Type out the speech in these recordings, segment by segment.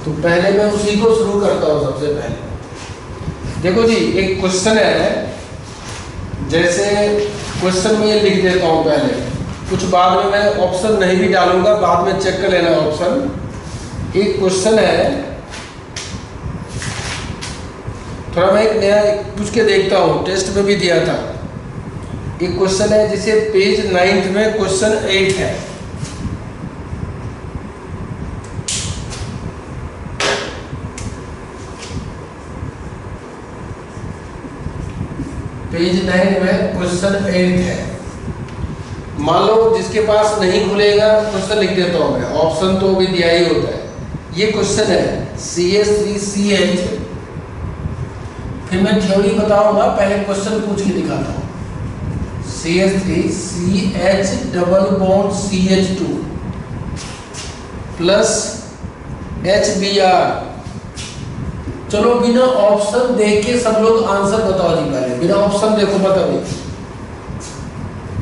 तो पहले मैं उसी को शुरू करता हूँ। सबसे पहले देखो जी, एक क्वेश्चन है, जैसे क्वेश्चन में ये लिख देता हूँ पहले, कुछ बाद में मैं ऑप्शन नहीं भी डालूंगा, बाद में चेक कर लेना ऑप्शन। एक क्वेश्चन है, थोड़ा मैं एक नया पूछ के देखता हूँ, टेस्ट में भी दिया था। एक क्वेश्चन है जिसे पेज 9 में क्वेश्चन 8 है। पेज 9 में क्वेश्चन 8 है। मान लो जिसके पास नहीं खुलेगा, क्वेश्चन लिख देता हूँ मैं, ऑप्शन तो भी दिया ही होता है। ये क्वेश्चन है CH3CH, फिर मैं थ्योरी बताऊंगा, पहले क्वेश्चन पूछ के दिखाता हूँ। CH3CH double bond CH2 plus HBr। चलो बिना ऑप्शन देख के सब लोग आंसर बताओ जी। पहले बिना ऑप्शन देखो मत अभी,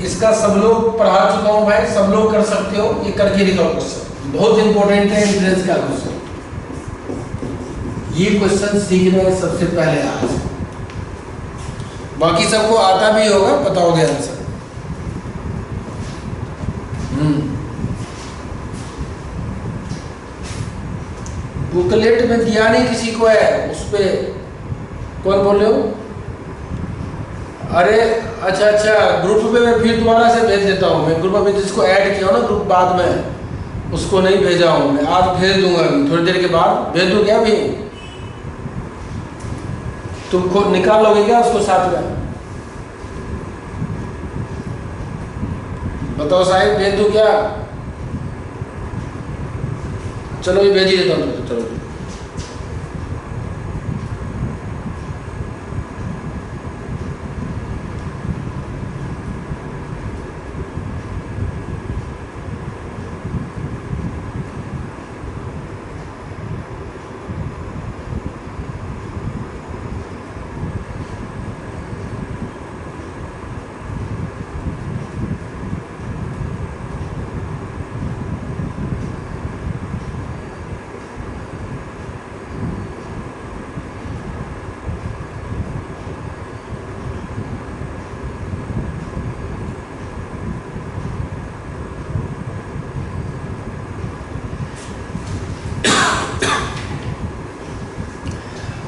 इसका सब लोग पढ़ा चुका हूं भाई, सब लोग कर सकते हो। ये करके दिखाओ क्वेश्चन, बहुत इंपॉर्टेंट है एंट्रेंस का क्वेश्चन। ये क्वेश्चन सीखना है सबसे पहले आज, बाकी सबको आता भी होगा, बताओगे आंसर। बुकलेट में दिया नहीं किसी को है, उस पे कौन बोल रहे हो? अरे अच्छा, ग्रुप में मैं फिर दोबारा से भेज देता हूँ। मैं ग्रुप में जिसको ऐड किया हो ना ग्रुप, बाद में उसको नहीं भेजा हूँ मैं, आज भेज दूंगा, थोड़ी देर के बाद भेज दूँ क्या? भी तुम खुद निकाल लोगे क्या उसको साथ में? बताओ साहिब, भेज दूँ क्या? चलो ये भेज ही देता हूँ। चलो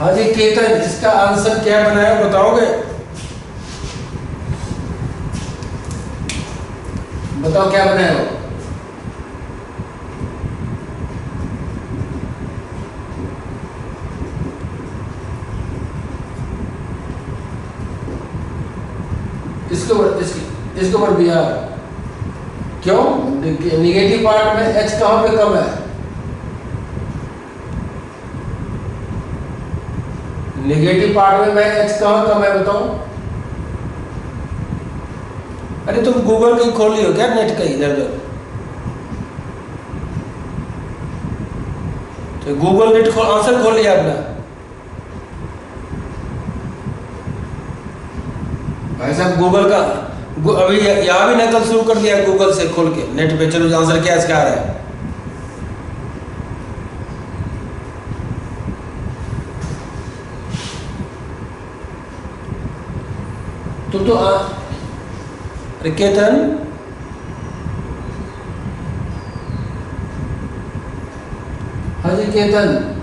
हाँ जी केतन, इसका आंसर क्या बनाया बताओगे? बताओ क्या बनाया हो? इसके ऊपर भी यार, क्यों? निगेटिव पार्ट में H कहाँ पे कम है? नेगेटिव पार्ट में मैं H कहाँ कम है बताओ? अरे तुम गूगल कहीं खोल लियो क्या, नेट का इधर उधर? तो गूगल नेट खोल, आंसर खोल लिया अपना? भाई साहब गूगल का अभी यहाँ भी नकल शुरू कर दिया गूगल से खोल के नेट पे। चलो आंसर क्या इसका आ रहा है? तो केतन, हाँ जी केतन,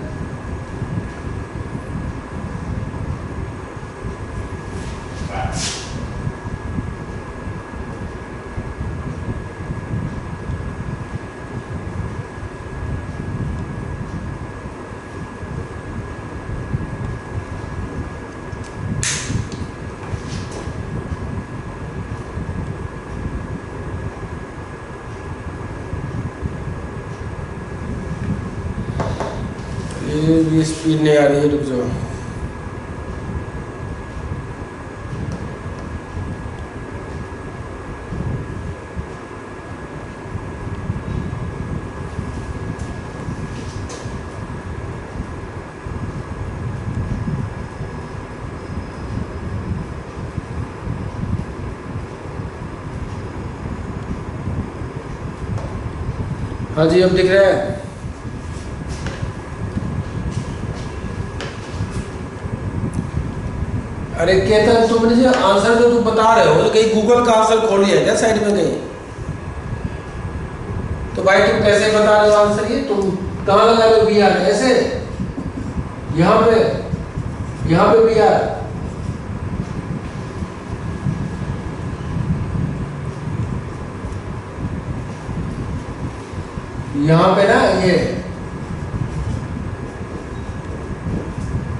ये स्पीड नहीं आ रही है, रुक जाओ। हाँ जी अब दिख रहा है। अरे कहता तुमने जो आंसर जो तुम बता रहे हो कहीं गूगल का आंसर खोल लिया क्या साइड में कहीं? तो भाई तुम कैसे बता रहे हो आंसर? ये तुम कहाँ लगा रहे हो बी आर? ऐसे यहाँ पे बी आर, यहाँ पे ना ये,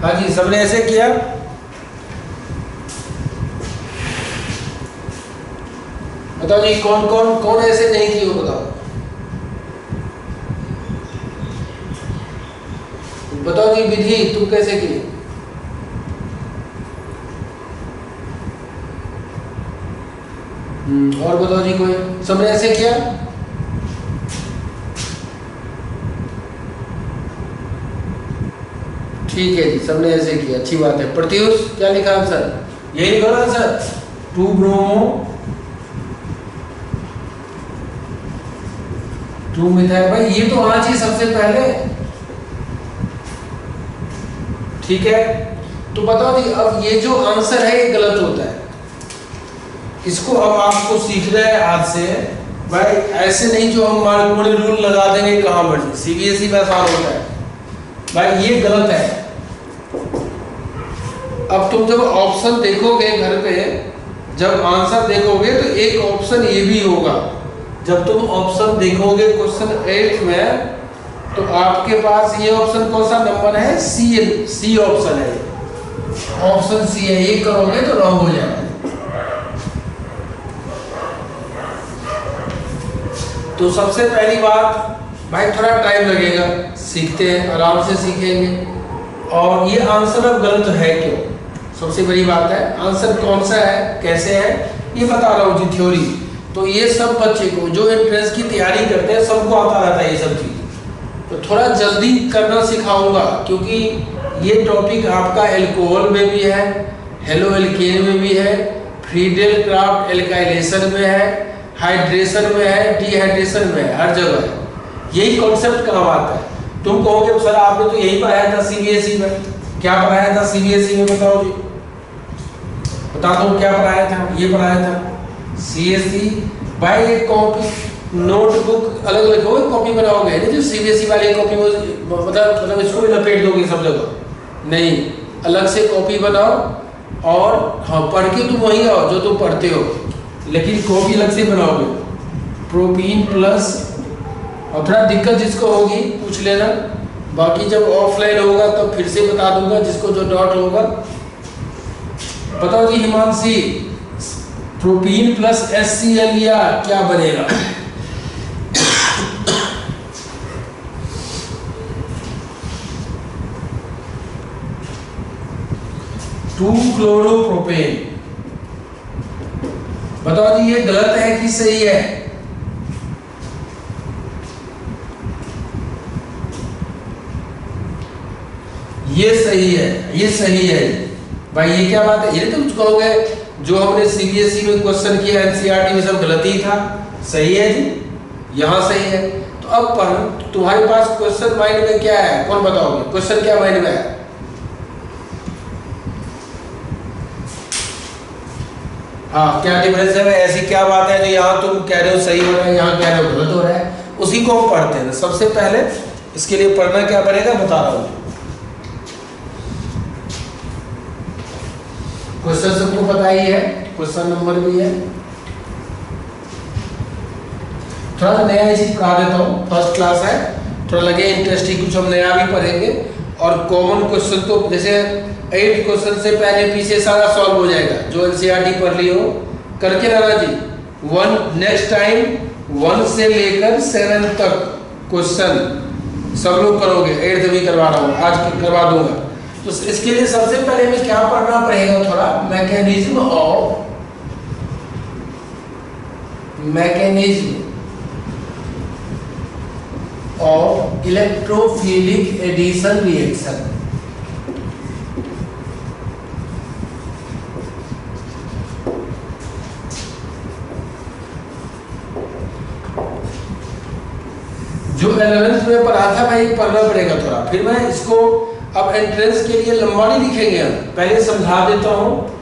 हाँ जी सबने ऐसे किया। बताओ जी कौन कौन कौन ऐसे नहीं किए बताओ? बताओ जी विधि तुम कैसे किए? और बताओ जी कोई सबने ऐसे किया? ठीक है जी सबने ऐसे किया, अच्छी बात है। प्रत्युष क्या लिखा आंसर? यही लिखा ना आंसर, 2 ब्रोमो 2 मिथाइल। भाई ये तो आना चाहिए सबसे पहले, ठीक है। तो बताओ जी अब ये जो आंसर है ये गलत होता है, इसको अब आपको सीखना है आज से। भाई ऐसे नहीं जो हम मार्कोनी रूल लगा देंगे कहाँ मर्जी, सीबीएसई में आसान होता है। भाई ये गलत है। अब तुम जब ऑप्शन देखोगे घर पे, जब आंसर देखोगे तो एक ऑप्शन ये भी होगा। जब तुम ऑप्शन देखोगे क्वेश्चन 8 में तो आपके पास ये ऑप्शन कौन सा नंबर है? सी ऑप्शन है, ऑप्शन सी है। ये करोगे तो रॉन्ग हो जाएगा। तो सबसे पहली बात भाई थोड़ा टाइम लगेगा, सीखते हैं, आराम से सीखेंगे। और ये आंसर अब गलत है क्यों, सबसे बड़ी बात है। आंसर कौन सा है, कैसे है, ये बता रहा हूँ जी थ्योरी। तो ये सब बच्चे को जो एंट्रेंस की तैयारी करते हैं सबको आता रहता है ये सब चीज़। तो थोड़ा जल्दी करना सिखाऊंगा क्योंकि ये टॉपिक आपका एल्कोहल में भी है, हेलो एल्केन में भी है, फ्रीडेल क्राफ्ट एल्काइलेशन में है, हाइड्रेशन में है, डिहाइड्रेशन में है, हर जगह है। यही कॉन्सेप्ट काम आता है। तुम कहोगे सर आपने तो यही पढ़ाया था सीबीएसई में। क्या पढ़ाया था सीबीएसई में बताओ जी, बता दो क्या पढ़ाया था? ये पढ़ाया था सीएसई। भाई एक कॉपी नोटबुक अलग लिखो, कॉपी बनाओगे नहीं जो सीबीएसई वाली कॉपी मतलब इसको भी लपेट दोगे सब जगह, नहीं, अलग से कॉपी बनाओ। और हाँ पढ़ के तुम वहीं आओ जो तुम पढ़ते हो, लेकिन कॉपी अलग से बनाओगे। प्रोपीन प्लस, और थोड़ा दिक्कत जिसको होगी पूछ लेना, बाकी जब ऑफलाइन होगा तो फिर से बता दूंगा जिसको जो डाउट होगा। बताओ जी हिमांशी, प्रोपीन प्लस HCl या क्या बनेगा? 2-क्लोरोप्रोपेन। बताओ जी ये गलत है कि सही है? ये सही है, ये सही है भाई। ये क्या बात है? ये तुम कहोगे जो हमने सीबीएसई में क्वेश्चन किया एनसीईआरटी में सब गलत ही था। सही है जी, यहाँ सही है। तो अब पर तुम्हारे पास क्वेश्चन माइंड में क्या है, कौन बताओगे? क्वेश्चन क्या माइंड में है? हाँ क्या डिफरेंस है? ऐसी क्या बात है जो यहाँ तुम कह रहे हो सही हो रहा है, यहाँ कह रहे हो गलत हो रहा है? उसी को हम पढ़ते हैं। सबसे पहले इसके लिए पढ़ना क्या पड़ेगा बता रहा हूँ। क्वेश्चन सबको पता ही है, क्वेश्चन नंबर भी है। थोड़ा नया चीज पढ़ा देता हूँ, फर्स्ट क्लास है, थोड़ा लगे इंटरेस्टिंग, कुछ हम नया भी पढ़ेंगे। और कॉमन क्वेश्चन तो जैसे 8 क्वेश्चन से पहले पीछे सारा सॉल्व हो जाएगा, जो एनसीईआरटी पढ़ ली हो करके लाना जी। 1 नेक्स्ट टाइम 1 से लेकर 7 तक क्वेश्चन सब लोग करोगे। 8th भी करवा रहा हूँ, आज करवा दूंगा। तो इसके लिए सबसे पहले में क्या पढ़ना पड़ेगा, थोड़ा mechanism of electrophilic addition reaction. जो 11th में पढ़ा था भाई पढ़ना पड़ेगा थोड़ा। फिर मैं इसको अब एंट्रेंस के लिए लंबा नहीं लिखेंगे हम, पहले समझा देता हूँ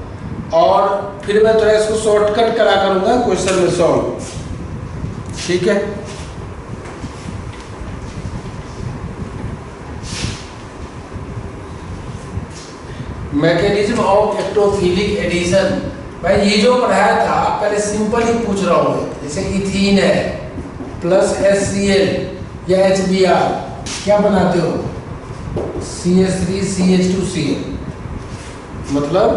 और फिर मैं थोड़ा इसको शॉर्टकट करा करूंगा क्वेश्चन में सॉल्व, ठीक है। मैकेनिज्म ऑफ एक्टोफिलिक एडिशन, भाई ये जो पढ़ाया था पहले सिंपल ही पूछ रहा हूँ, जैसे इथीन है प्लस HCl या HBr, क्या बनाते हो CH3CH2Cl, मतलब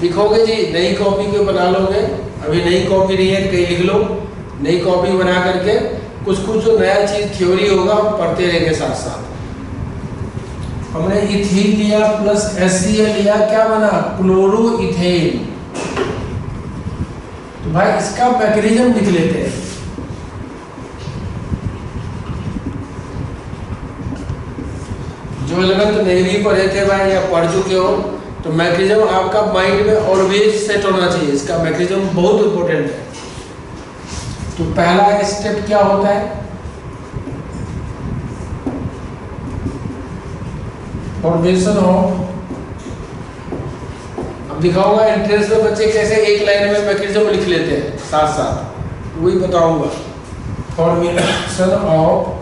लिखोगे जी, नई कॉपी के बना लोगे, अभी नई कॉपी नहीं है कहीं लिख लो, नई कॉपी बना करके कुछ कुछ जो नया चीज थ्योरी होगा पढ़ते रहेंगे साथ साथ। हमने इथीन लिया प्लस HCl लिया, क्या बना क्लोरोइथेन। तो भाई इसका मैकेनिज्म लिख लेते हैं। जो 11th नहरी पढ़े थे भाई या पढ़ चुके हो, तो मैकेनिज्म आपका माइंड में ऑलवेज सेट होना चाहिए, इसका मैकेनिज्म बहुत इंपॉर्टेंट है। तो पहला स्टेप क्या होता है, फॉर्मेशन ऑफ, अब दिखाऊंगा एंट्रेंस में बच्चे कैसे एक लाइन में मैकेनिज्म लिख लेते हैं साथ साथ, वही बताऊंगा। फॉर्मेशन ऑफ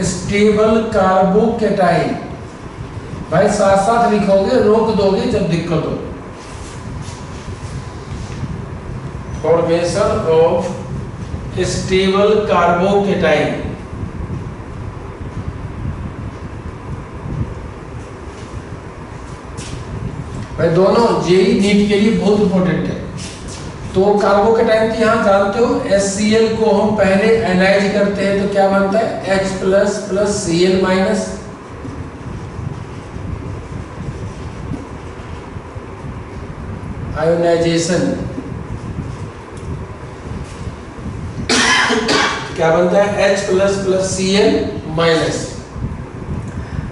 स्टेबल कार्बोकेटाइन, भाई साथ साथ लिखोगे, रोक दोगे जब दिक्कत हो। फॉर्मेशन ऑफ स्टेबल कार्बोकेटाइन, भाई दोनों जेई नीट के लिए बहुत इंपॉर्टेंट है। तो कार्बोकेटाइन की यहाँ जानते हो, HCl को हम पहले एनालाइज करते हैं तो क्या बनता है H plus plus Cl minus, ionization क्या बनता है H plus plus Cl minus.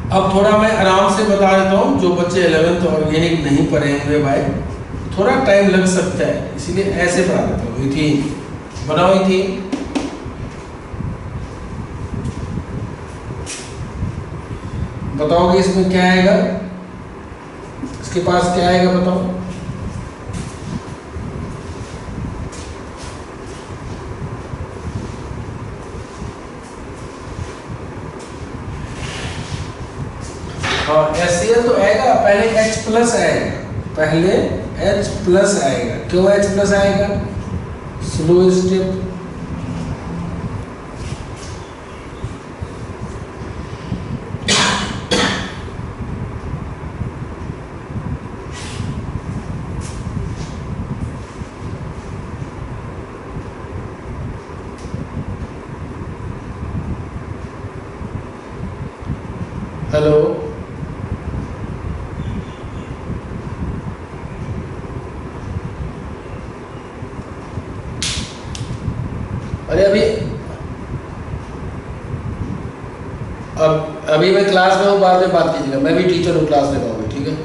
अब थोड़ा मैं आराम से बता देता हूँ, जो बच्चे 11th ऑर्गेनिक नहीं पढ़े हुए भाई, थोड़ा टाइम लग सकता है, इसीलिए ऐसे पढ़ा देता हूँ। इथीन बनाओ, इथीन बताओगे इसमें क्या आएगा, इसके पास क्या आएगा बताओ। हाँ HCl तो आएगा, पहले H प्लस आएगा, पहले H प्लस आएगा। क्यों H प्लस आएगा, स्लो स्टेप, हेलो अरे अभी मैं क्लास में हूँ, बाद में बात कीजिएगा, मैं भी टीचर हूँ, क्लास में रहूँगी, ठीक है।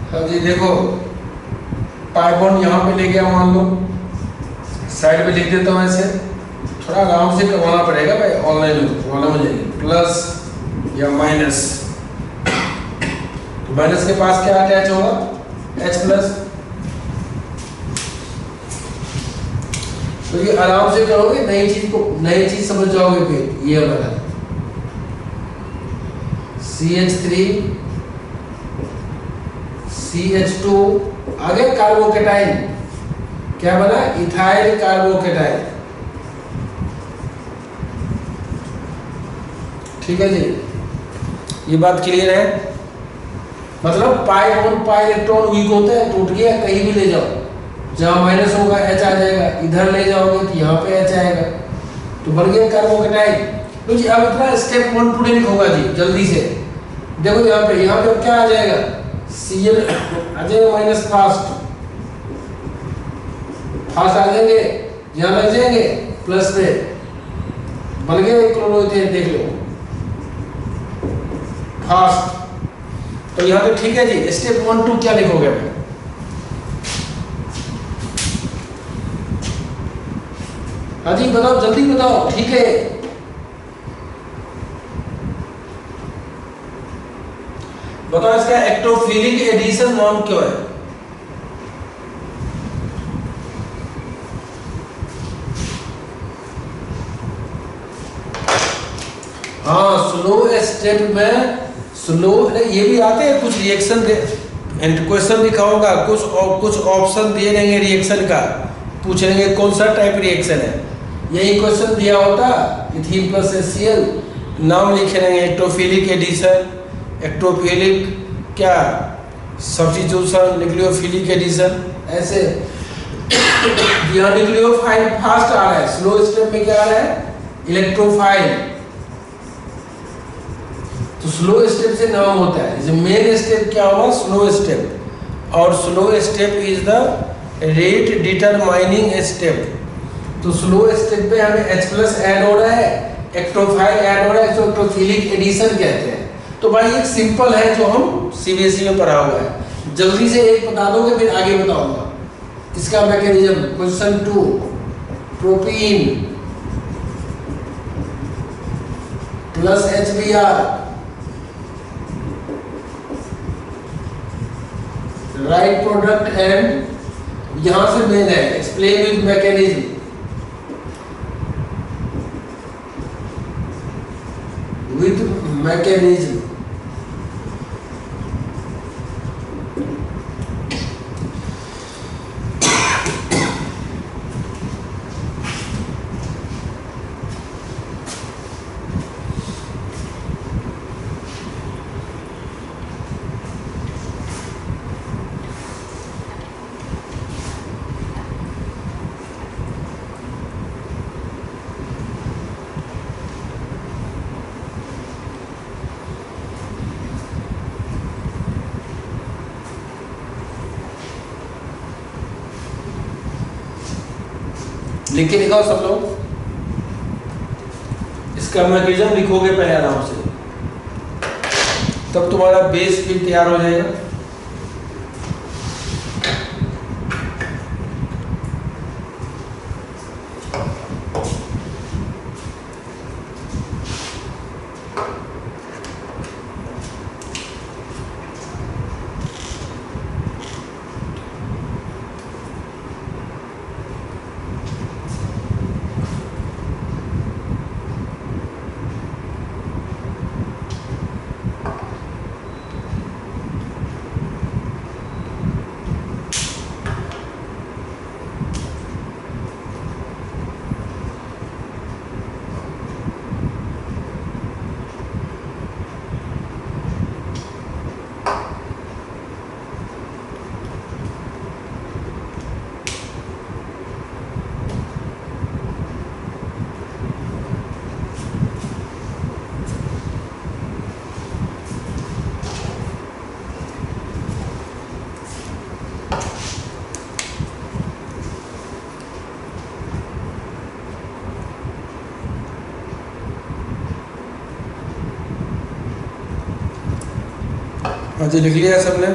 हाँ जी देखो, पाई बॉन्ड यहाँ पे ले गया, मान लो साइड पे लिख देता हूँ ऐसे, थोड़ा आराम से करवाना पड़ेगा भाई, ऑनलाइन प्रॉब्लम हो जाएगी। प्लस या माइनस, तो माइनस के पास क्या अटैच होगा H प्लस, तो ये आराम से करोगे, नई चीज समझ जाओगे। फिर ये वाला CH3 CH2 आगे कार्बोकेटाइन, क्या बना इथाइल कार्बोकेटाइन, ठीक है जी, ये बात क्लियर है। मतलब पाई ऑन पाई इलेक्ट्रॉन वीक होता है, टूट गया, कहीं भी ले जाओ, जहाँ माइनस होगा H आ जाएगा, इधर ले जाओगे तो यहाँ पे H आएगा, तो बन गया कार्बोकेटाइन। तो जी अब इतना स्टेप 1 2 3 होगा जी, जल्दी से देखो यहाँ पे क्या आ जाएगा, Cl आ जाएगा माइनस फास्ट आ जाएंगे, यहाँ लग जाएंगे प्लस पे, बन गया क्लोरोइथेन, देख लो फास्ट। तो यहाँ पे ठीक है जी, स्टेप 1 2 क्या लिखोगे मैं? हाँ जी बताओ, जल्दी बताओ, ठीक है। बताओ इसका एक्टोफिलिक एडिशन नाम क्यों है? हाँ, स्लो स्टेप में स्लो, ये भी आते हैं कुछ रिएक्शन, क्वेश्चन लिखा होगा, कुछ ऑप्शन दिए रहेंगे रिएक्शन का, पूछ लेंगे कौन सा टाइप रिएक्शन है, यही क्वेश्चन दिया होता, इथीन प्लस HCl, नाम लिखे रहेंगे, एक्टोफिलिक एडिशन, एक्टोफिलिक क्या सब्स्टिट्यूशन, न्यूक्लियोफिलिक एडिशन, ऐसे। यहाँ न्यूक्लियोफाइल फास्ट आ रहा है, स्लो स्टेप में क्या आ रहा है, इलेक्ट्रोफाइल। तो स्लो स्टेप से नाम होता है, मेन स्टेप क्या होगा, स्लो स्टेप, और slow step is the rate determining step. तो स्लो स्टेप पे हमें H+ ऐड हो रहा है, एक्टोफाइल ऐड हो रहा है, इसको एक्टोफिलिक एडिशन कहते हैं। तो भाई एक सिंपल है जो हम CBSE में पढ़ा हुआ है, जल्दी से एक बता दोगे फिर आगे बताऊंगा इसका mechanism. Question 2, propene plus HBr, right product and, यहां से मेन है, explain with mechanism. With mechanism, लिख के दिखाओ सब लोग, इसका मैकेनिज्म लिखोगे पहले आराम से, तब तुम्हारा बेस भी तैयार हो जाएगा। हाँ जी, लिख लिया सबने?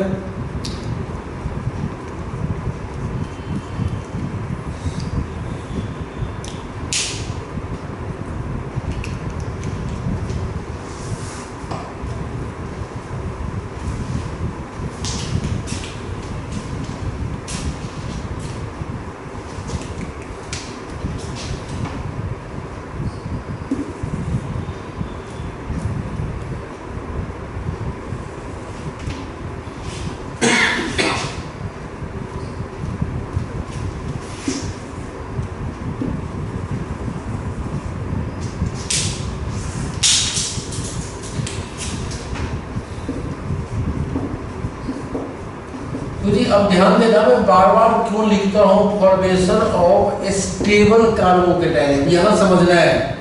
तो जी अब ध्यान देना, मैं बार बार क्यों लिखता हूँ फॉर्मेशन ऑफ स्टेबल कार्बोकेटाइन, यहाँ समझना है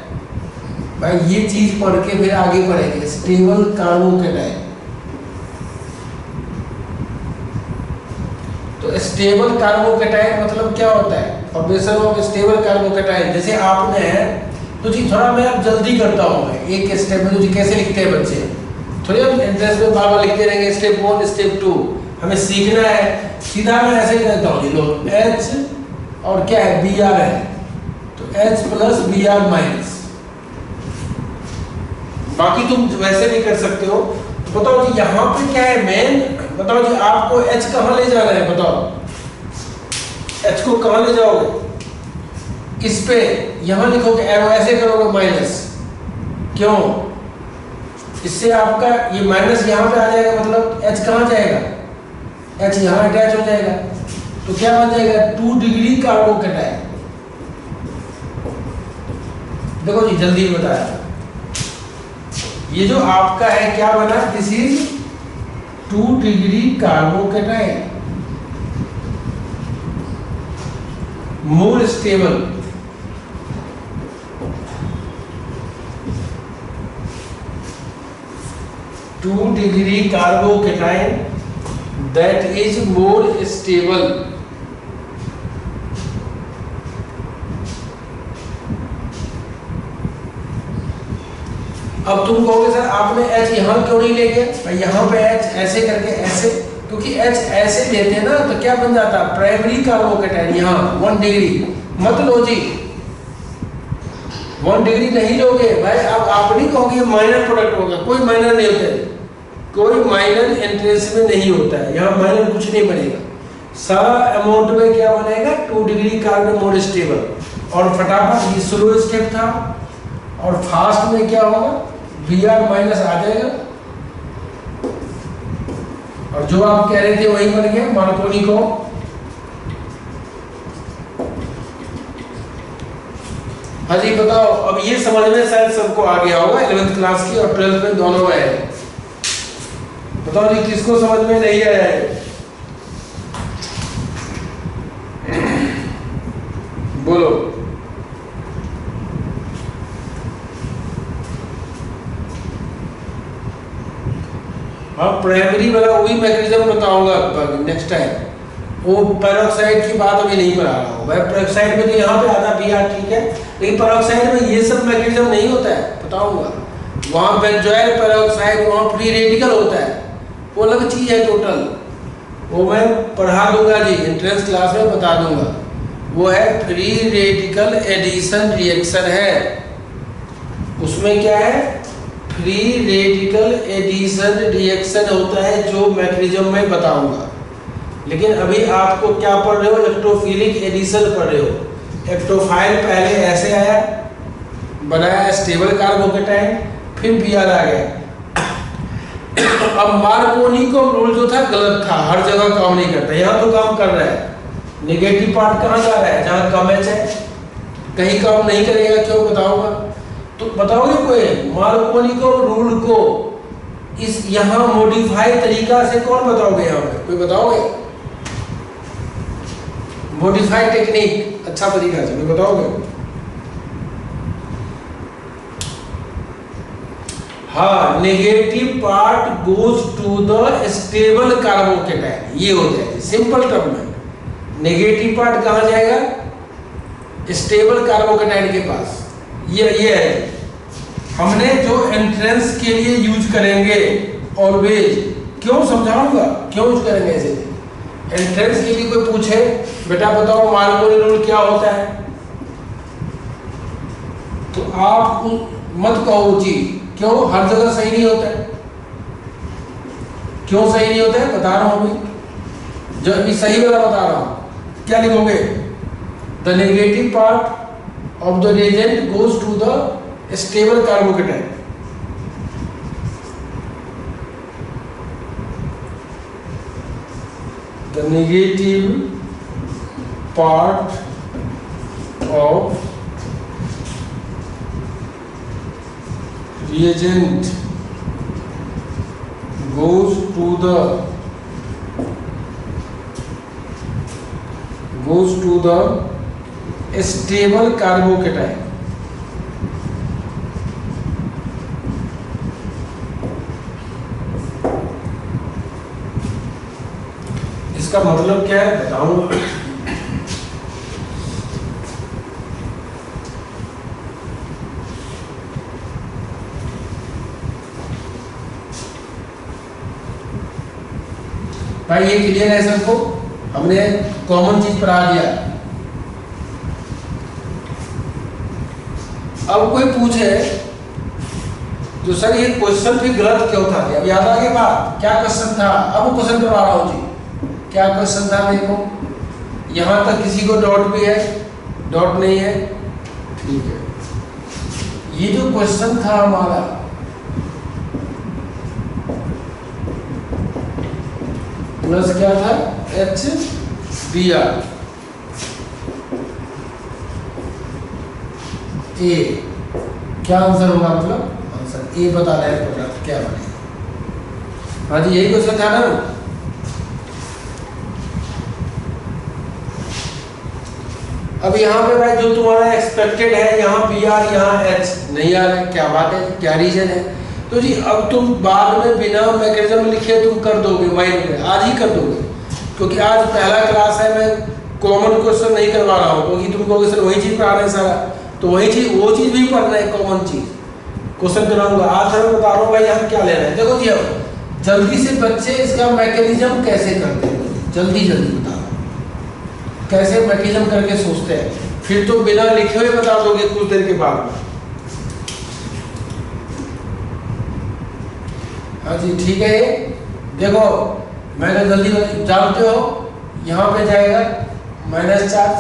भाई, ये चीज पढ़ के फिर आगे पढ़ेंगे। स्टेबल कार्बोकेटाइन, तो स्टेबल कार्बोकेटाइन मतलब क्या होता है? फॉर्मेशन ऑफ स्टेबल कार्बोकेटाइन, जैसे आपने है तो जी थोड़ा मैं अब जल्दी करता हूँ, मैं एक स्टेप में तो जी कैसे लिखते हैं बच्चे, थोड़ी हम इंटरेस्ट में बार बार लिखते रहेंगे, स्टेप 1 स्टेप 2 हमें सीखना है। सीधा मैं ऐसे ही करता हूँ जी, लो H और क्या है Br है, तो H प्लस Br माइनस, बाकी तुम वैसे भी कर सकते हो। तो बताओ जी यहाँ पे क्या है मेन, बताओ जी आपको H कहाँ ले जाना है, बताओ H को कहाँ ले जाओगे? इस पे यहां लिखोगे, ऐसे करोगे माइनस, क्यों? इससे आपका ये माइनस यहां पे आ जाएगा, मतलब H कहां जाएगा? H यहां अटैच हो जाएगा, तो क्या बन जाएगा 2 डिग्री कार्बोकेटाइन। देखो जी जल्दी बताया, ये जो आपका है क्या बना, this is 2 degree carbocation, more stable. Two degree carbocation that is more stable। अब तुम कहोगे सर आपने H यहाँ क्यों नहीं ले गए? यहाँ पे H ऐसे करके ऐसे, क्योंकि H ऐसे लेते हैं ना तो क्या बन जाता है प्राइमरी कार्बोकेटाइन, यहाँ 1 डिग्री मत लो जी, 1 डिग्री नहीं लोगे भाई। अब आप नहीं कहोगे माइनर प्रोडक्ट होगा, कोई माइनर नहीं होता है, कोई माइनर एंट्रेंस में नहीं होता है, यहाँ माइनर कुछ नहीं बनेगा, सारा अमाउंट में क्या बनेगा 2 डिग्री कार्बन मोर स्टेबल। और फटाफट ये स्लो स्टेप था, और फास्ट में क्या होगा Br माइनस आ जाएगा, और जो आप कह रहे थे वही बन गया मार्कोनी को। हाँ जी बताओ, अब ये समझ में शायद सबको आ गया होगा, 11th क्लास की और 12th में दोनों में है। बताओ जी किसको समझ में नहीं आया है? बोलो। अब प्राइमरी वाला वही मैकेनिज्म बताऊंगा नेक्स्ट टाइम, वो पेरोक्साइड की बात अभी नहीं करा रहा हूँ भाई। पेरोक्साइड में तो यहाँ पे आता Br ठीक है, लेकिन पेरोक्साइड में ये सब मैकेनिज्म नहीं होता है, बताऊंगा। वहाँ बेंजोइल पेरोक्साइड, वहाँ फ्री रेडिकल होता है, वो अलग चीज है टोटल, वो मैं पढ़ा दूंगा जी, एंट्रेंस क्लास में बता दूंगा। वो है फ्री रेडिकल एडिशन रिएक्शन है, उसमें क्या है फ्री रेडिकल एडिशन रिएक्शन होता है, जो मैकेनिज्म में बताऊंगा। लेकिन अभी आपको क्या पढ़ रहे हो, इलेक्ट्रोफिलिक एडिशन पढ़ रहे हो। एक्टोफाइल पहले ऐसे आया, बनाया स्टेबल कार्बोकेटाइन, फिर Br आ गया। अब मार्कोनी को रूल जो था गलत था, हर जगह काम नहीं करता, यहाँ तो काम कर रहा है। नेगेटिव पार्ट कहाँ जा रहा है, जहाँ कम H है, कहीं काम नहीं करेगा, क्यों बताऊंगा। तो बताओगे कोई मार्कोनी को रूल को इस यहाँ मॉडिफाई तरीका से कौन बताओगे, यहाँ पे कोई बताओगे? मॉडिफाई टेक्निक अच्छा तरीका से कोई बताओगे? हाँ, negative part goes to the stable carbocation, ये हो जाएगा सिंपल टर्म में। नेगेटिव पार्ट कहाँ जाएगा, स्टेबल कार्बोकेटाइन के पास। ये है हमने जो एंट्रेंस के लिए यूज करेंगे ऑलवेज, क्यों समझाऊंगा क्यों यूज करेंगे ऐसे। एंट्रेंस के लिए कोई पूछे बेटा बताओ मार्कोनी रूल क्या होता है, तो आप मत कहो जी, क्यों हर जगह सही नहीं होता है। क्यों सही नहीं होता है बता रहा हूं अभी, जो अभी सही वाला बता रहा हूं। क्या लिखोगे, the negative part of the reagent goes to the stable carbocation. The negative part of reagent goes to the goes to the stable carbocation। इसका मतलब क्या है बताऊंगा। भाई ये क्लियर है सबको? हमने कॉमन चीज पढ़ा दिया। अब कोई पूछे तो सर ये क्वेश्चन भी गलत क्यों था? अब याद आ गया बात, क्या क्वेश्चन था? अब क्वेश्चन करवा रहा हूं जी। क्या क्वेश्चन था? देखो यहां तक किसी को डॉट भी है, डॉट नहीं है, ठीक है। ये जो क्वेश्चन था हमारा, प्लस क्या था? H B R A. क्या आंसर होगा? मतलब आंसर ए बता रहे हैं, क्या बनेगा? हाँ जी यही क्वेश्चन था ना। अब यहाँ पे भाई जो तुम्हारा एक्सपेक्टेड है, यहाँ बी आर यहाँ एच नहीं आ रहा है, क्या बात है, क्या रीजन है? तो जी अब तुम बाद में बिना मैकेनिज्म लिखे तुम कर दोगे, माइंड में आज ही कर दोगे, क्योंकि आज पहला क्लास है, मैं कॉमन क्वेश्चन नहीं करवा रहा हूँ, क्योंकि तुम कहोगे सर वही चीज पढ़ाना है सारा, तो वही चीज वो चीज भी पढ़ना है, कॉमन चीज क्वेश्चन कराऊंगा। आज मैं बता रहा हूँ भाई हम क्या ले रहे हैं। देखो जी अब जल्दी से बच्चे इसका मैकेनिज्म कैसे करते हैं, जल्दी जल्दी बता दो कैसे मैकेनिज्म करके सोचते हैं, फिर तो बिना लिखे हुए बता दोगे कुछ देर के बाद। हाँ जी ठीक है। देखो मैंने जल्दी जानते हो यहाँ पे जाएगा माइनस चार्ज,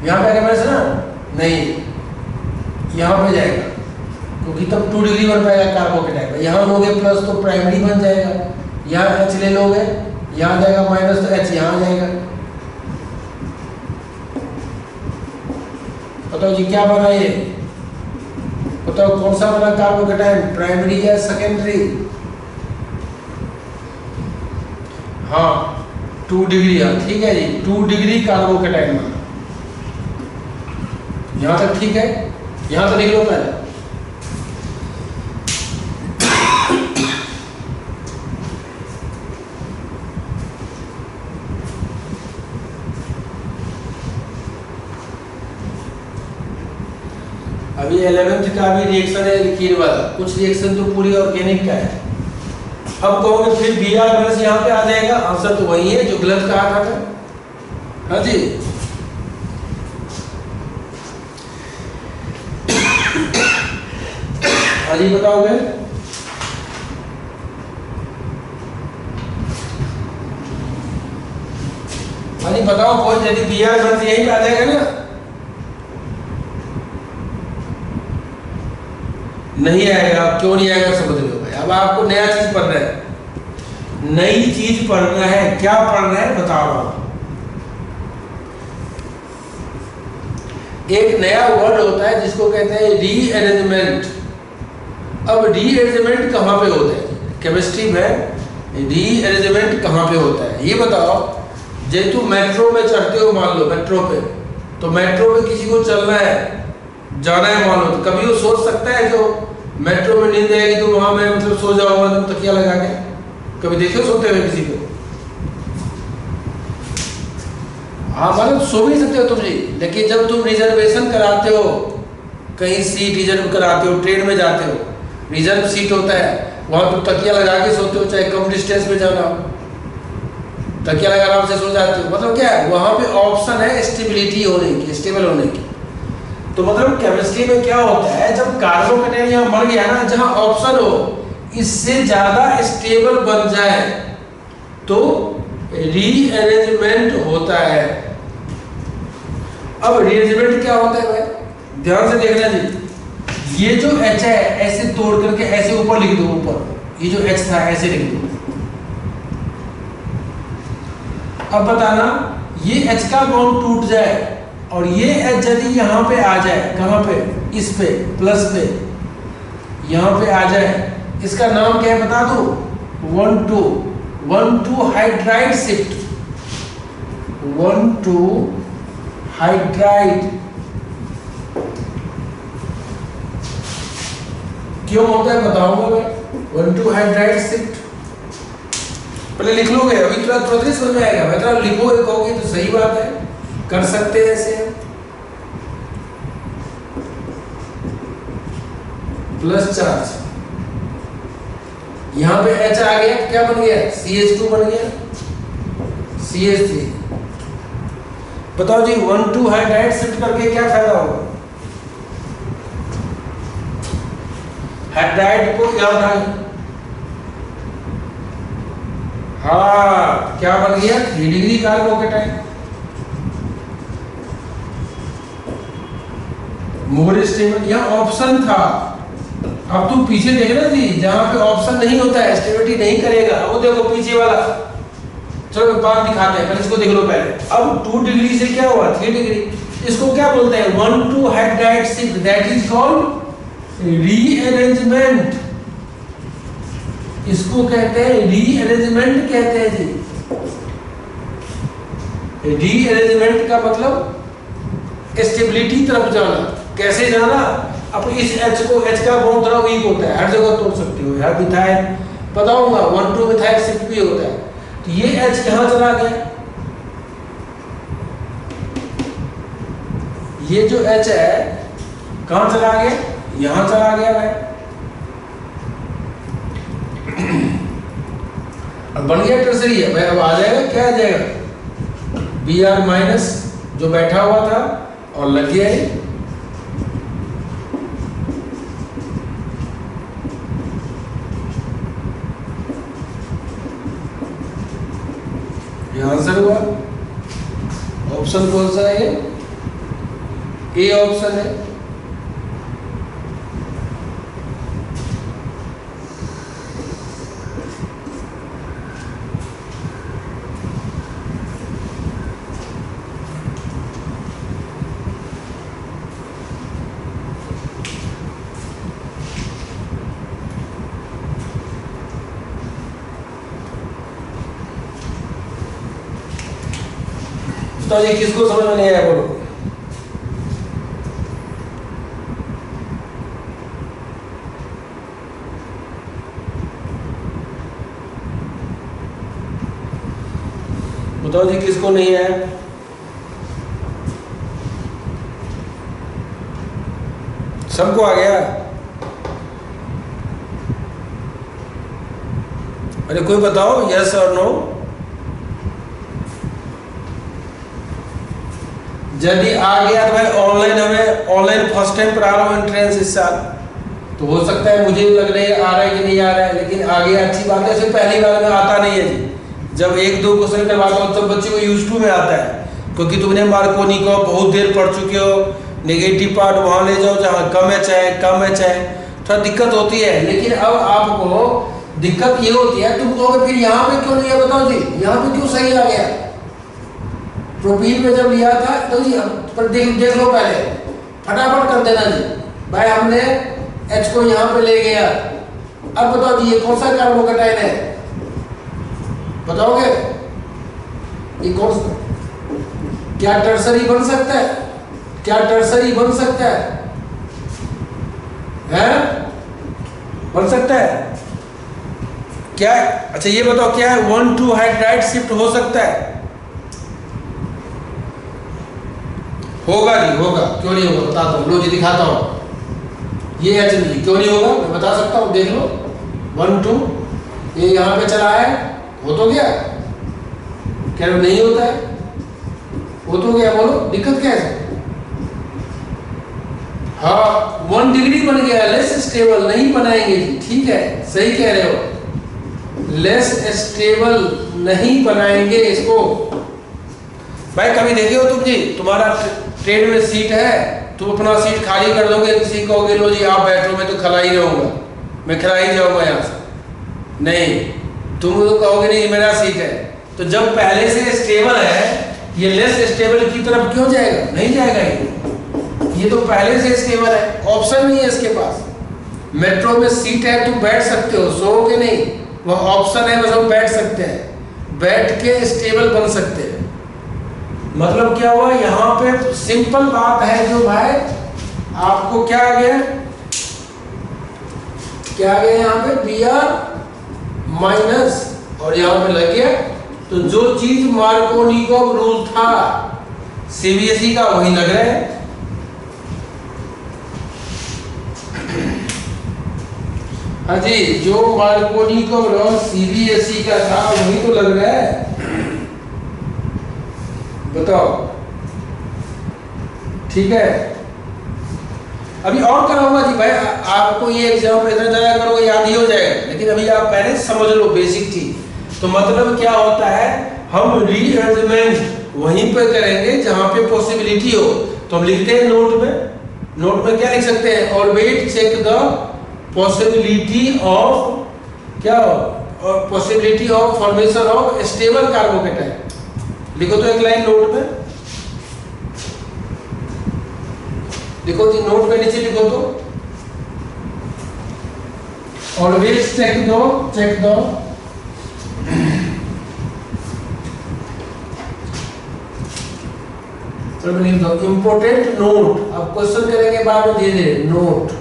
यहाँ पे आएगा माइनस ना, नहीं यहाँ पे जाएगा, क्योंकि तब 2 डिग्री बन पाएगा कार्बोकेटाइन में। यहाँ लोगे प्लस तो प्राइमरी बन जाएगा, यहाँ एच ले लोगे, यहाँ जाएगा माइनस तो एच यहाँ जाएगा। बताओ जी क्या बना ये? बताओ कौन सा बना कार्बोकेटाइन, प्राइमरी या सेकेंडरी? हाँ 2 डिग्री, ठीक है जी 2 डिग्री कार्बोकेटाइन बना। यहां तक ठीक है, यहां तक लिख लो पहले। अभी 11th का भी रिएक्शन है लिखिर वाला, कुछ रिएक्शन तो पूरी ऑर्गेनिक का है। अब कहोगे फिर बी आर प्लस यहाँ पे आ जाएगा, आंसर तो वही है जो गलत कहा था। हाँ जी हाँ जी बताओगे? हाँ जी बताओ कोई, यदि बी आर प्लस यही पे आ जाएगा ना? नहीं आएगा, क्यों नहीं आएगा समझ लो भाई। अब आपको नया चीज पढ़ना है, नई चीज पढ़ना है। क्या पढ़ना है बता रहा हूं। एक नया वर्ड होता है जिसको कहते हैं रीअरेंजमेंट। अब रीअरेंजमेंट कहाँ पे होता है? केमिस्ट्री में रीअरेंजमेंट कहाँ पे होता है ये बताओ। जब तुम मेट्रो में चढ़ते हो, मान लो मेट्रो पे, तो मेट्रो में किसी को चलना है, जाना है मान लो, तो कभी वो सोच सकता है जो मेट्रो में नींद आएगी तो वहां मैं मतलब सो जाऊंगा तुम तकिया लगा के? कभी देखो सोते हुए किसी को? हाँ मतलब सो भी सकते हो तुम जी, लेकिन जब तुम रिजर्वेशन कराते हो, कहीं सीट रिजर्व कराते हो, ट्रेन में जाते हो, रिजर्व सीट होता है, वहां तुम तकिया लगा के सोते हो, चाहे कम डिस्टेंस में जाना हो, तकिया लगा आराम से सो जाते हो। मतलब क्या है, वहां पे ऑप्शन है स्टेबिलिटी होने की, स्टेबल होने की। तो मतलब केमिस्ट्री में क्या होता है, जब कार्बोकेटाइन यहाँ मर गया ना, जहां ऑप्शन हो इससे ज्यादा स्टेबल बन जाए तो रीअरेंजमेंट होता है। अब रीअरेंजमेंट क्या होता है भाई, ध्यान से देखना जी। ये जो H है ऐसे तोड़ करके ऐसे ऊपर लिख दो, ऊपर ये जो H था ऐसे लिख दो। अब बताना ये H का बॉन्ड टूट जाए और ये H यदि यहाँ पे आ जाए, कहाँ पे, इस पे प्लस पे, यहाँ पे आ जाए, इसका नाम क्या है बता दो? 1,2 हाइड्राइड शिफ्ट, 1,2 हाइड्राइड। क्यों होता है बताऊंगा मैं। 1,2 हाइड्राइड शिफ्ट पहले लिख लोगे, अभी तुरंत नहीं समझ में आएगा। मैं तो लिखो एक होगी तो सही बात है, कर सकते हैं ऐसे। प्लस चार्ज, यहां पे H आ गया, क्या बन गया? CH2 बन गया, CH3। बताओ जी 1,2 हाइड्राइड शिफ्ट करके क्या फायदा होगा? हाइड्राइड को क्या उठाएंगे? हाँ, क्या बन गया? 3 डिग्री कार्बोकेटाइन। मोर स्टेबल, यहां ऑप्शन था। अब तुम पीछे देखना जी, जहां पे ऑप्शन नहीं होता है स्टेबिलिटी नहीं करेगा, वो देखो पीछे वाला। चलो एक बात दिखाते हैं, पहले इसको देख लो पहले। अब 2 डिग्री से क्या हुआ? 3 डिग्री। इसको क्या बोलते हैं? 1,2 hydride shift, that is called rearrangement. इसको कहते हैं रीअरेंजमेंट कहते हैं जी। रीअरेंजमेंट का मतलब स्टेबिलिटी तरफ जाना। कैसे जाना? अब इस H को, H का बॉन्ड थोड़ा वीक होता है, हर जगह तोड़ सकते हो यार। मिथाइल बताऊंगा 1,2 मिथाइल शिफ्ट भी होता है। तो ये H कहां चला गया? ये जो H है कहां चला गया? यहां चला गया भाई। अब बन गया टर्सरी है भाई। अब आ जाएगा, क्या आ जाएगा? Br माइनस जो बैठा हुआ था और लग गया है। ये आंसर हुआ। ऑप्शन कौन सा है? ए ऑप्शन है। तो ये किसको समझ में नहीं आया बोलो? बताओ जी किसको नहीं आया? सबको आ गया? अरे कोई बताओ, यस और नो। यदि आ गया तो भाई ऑनलाइन, हमें ऑनलाइन फर्स्ट टाइम पढ़ा रहा हूँ एंट्रेंस इस साल, तो हो सकता है मुझे लग रहा है आ रहा है कि नहीं आ रहा है, लेकिन आ गया अच्छी बात है। सिर्फ पहली बार में आता नहीं है जी। जब 1-2 क्वेश्चन करवाता हूँ तब बच्चे को यूज टू में आता है, क्योंकि तुमने मार्कोनी को बहुत देर पढ़ चुके हो। नेगेटिव पार्ट वहाँ ले जाओ जहाँ कम एच है, थोड़ा दिक्कत होती है। लेकिन अब आपको दिक्कत ये होती है, तुम कहोगे फिर यहाँ पे क्यों नहीं है? बताओ जी यहाँ पे क्यों सही आ गया? प्रोपील में जब लिया था तो जी पर देख लो पहले, फटाफट कर देना जी। भाई हमने H को यहाँ पे ले गया। अब बताओ जी ये कौन सा कार्बोकेटाइन है? बताओगे ये कौन सा? क्या टर्सरी बन सकता है? क्या टर्सरी बन सकता है? हैं? बन सकता है क्या? अच्छा ये बताओ क्या है 1,2 हाइड्राइड शिफ्ट हो सकता है? होगा जी, होगा। क्यों नहीं होगा बताता हूँ, लो जी दिखाता हूँ। ये H नहीं, क्यों नहीं होगा मैं बता सकता हूँ, देख लो। 1,2 ये यहाँ पे चला है, हो तो गया? क्या नहीं होता है? हो तो गया, बोलो दिक्कत क्या है? हाँ 1 डिग्री बन गया, लेस स्टेबल नहीं बनाएंगे जी। ठीक है, सही कह रहे हो, लेस स्टेबल नहीं बनाएंगे इसको। भाई कभी देखे हो तुम जी, तुम्हारा ट्रेन में सीट है, तुम अपना सीट खाली कर दोगे, किसी को कहोगे लो जी आप बैठो, मैं तो खड़ा ही रहूंगा, मैं खड़ा ही जाऊंगा यहाँ से। नहीं, तुम तो कहोगे नहीं मेरा सीट है। तो जब पहले से स्टेबल है, ये लेस स्टेबल की तरफ क्यों जाएगा? नहीं जाएगा। ये तो पहले से स्टेबल है, ऑप्शन नहीं है इसके पास। मेट्रो में सीट है, तुम बैठ सकते हो, सोओगे नहीं, वह ऑप्शन है, बस हम बैठ सकते हैं, बैठ के स्टेबल बन सकते हैं। मतलब क्या हुआ, यहाँ पे सिंपल बात है जो भाई आपको क्या आ गया, क्या आ गया यहाँ पे बी आर माइनस और यहाँ पे लग गया। तो जो चीज मार्कोनिकोव रूल था सीबीएसई का वही लग रहा है। हाँ जी, जो मार्कोनिकोव रूल सीबीएसई का था वही तो लग रहा है। बताओ, ठीक है। अभी और कराऊंगा जी भाई, आपको ये एग्जाम में इतना ज्यादा करोगे याद ही हो जाएगा, लेकिन अभी आप पहले समझ लो बेसिक चीज। तो मतलब क्या होता है, हम रीअरेंजमेंट वहीं पे करेंगे जहां पे पॉसिबिलिटी हो। तो हम लिखते हैं नोट में क्या लिख सकते हैं, always check the possibility of क्या, possibility of formation of stable carbocation. लिखो तो एक लाइन नोट में, लिखो जी, नोट में नीचे लिखो तो ऑलवेज चेक दो इंपोर्टेंट नोट। अब क्वेश्चन करेंगे बाद में, धीरे धीरे नोट।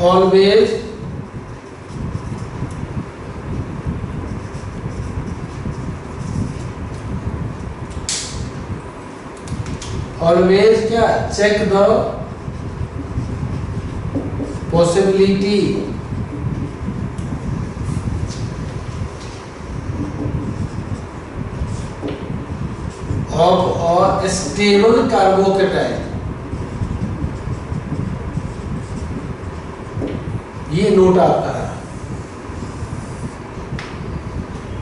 ऑलवेज ऑलवेज क्या, check the possibility of a stable carbocation. ये नोट आपका है,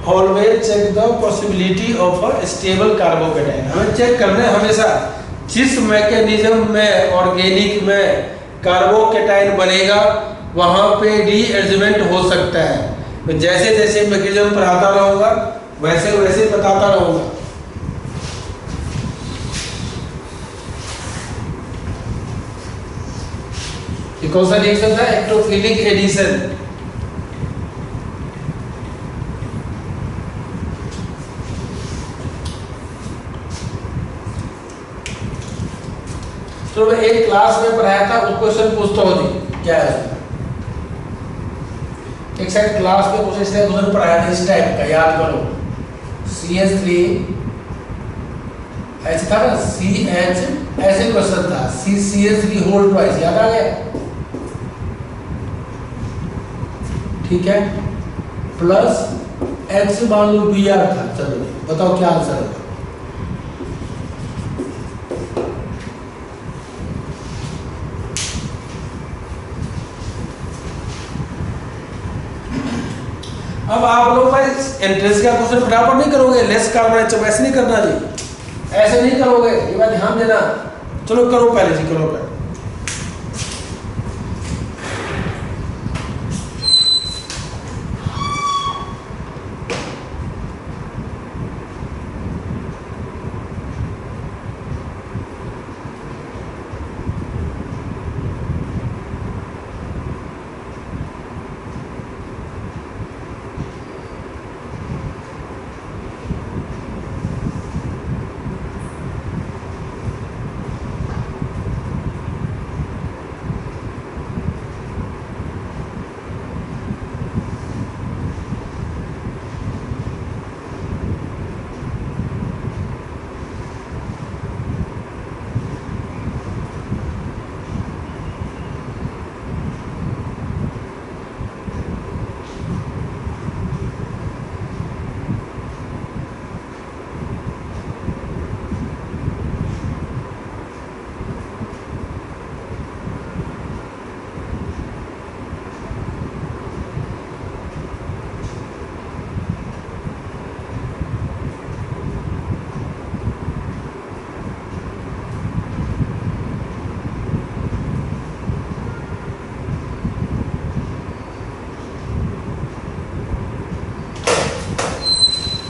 always check the possibility of a stable carbocation. हमें चेक करना है हमेशा, जिस मैकेनिज्म में ऑर्गेनिक में कार्बोकेटाइन बनेगा वहां पे रीअरेंजमेंट हो सकता है। तो जैसे जैसे मैकेनिज्म पढ़ाता रहूंगा वैसे वैसे बताता रहूंगा। ये कौन सा रिएक्शन था, एक्टोफिलिक एडिशन। तो मैं एक क्लास में पढ़ाया था, उस क्वेश्चन पूछता हूँ जी क्या है। एक साइड क्लास में कुछ इस क्वेश्चन पढ़ाया था इस टाइप का, याद करो। CH3 ऐसे था ना, CH ऐसे क्वेश्चन था, CCH3 होल ट्वाइस, याद आ गया, ठीक है, प्लस H मान लो Br था। चलो बताओ क्या आंसर है। अब आप लोग भाई एंट्रेंस का क्वेश्चन फटाफट नहीं करोगे, लेस कार्बन वैसे नहीं करना जी, ऐसे नहीं करोगे, ये बात ध्यान देना। चलो करो पहले जी, करो पहले।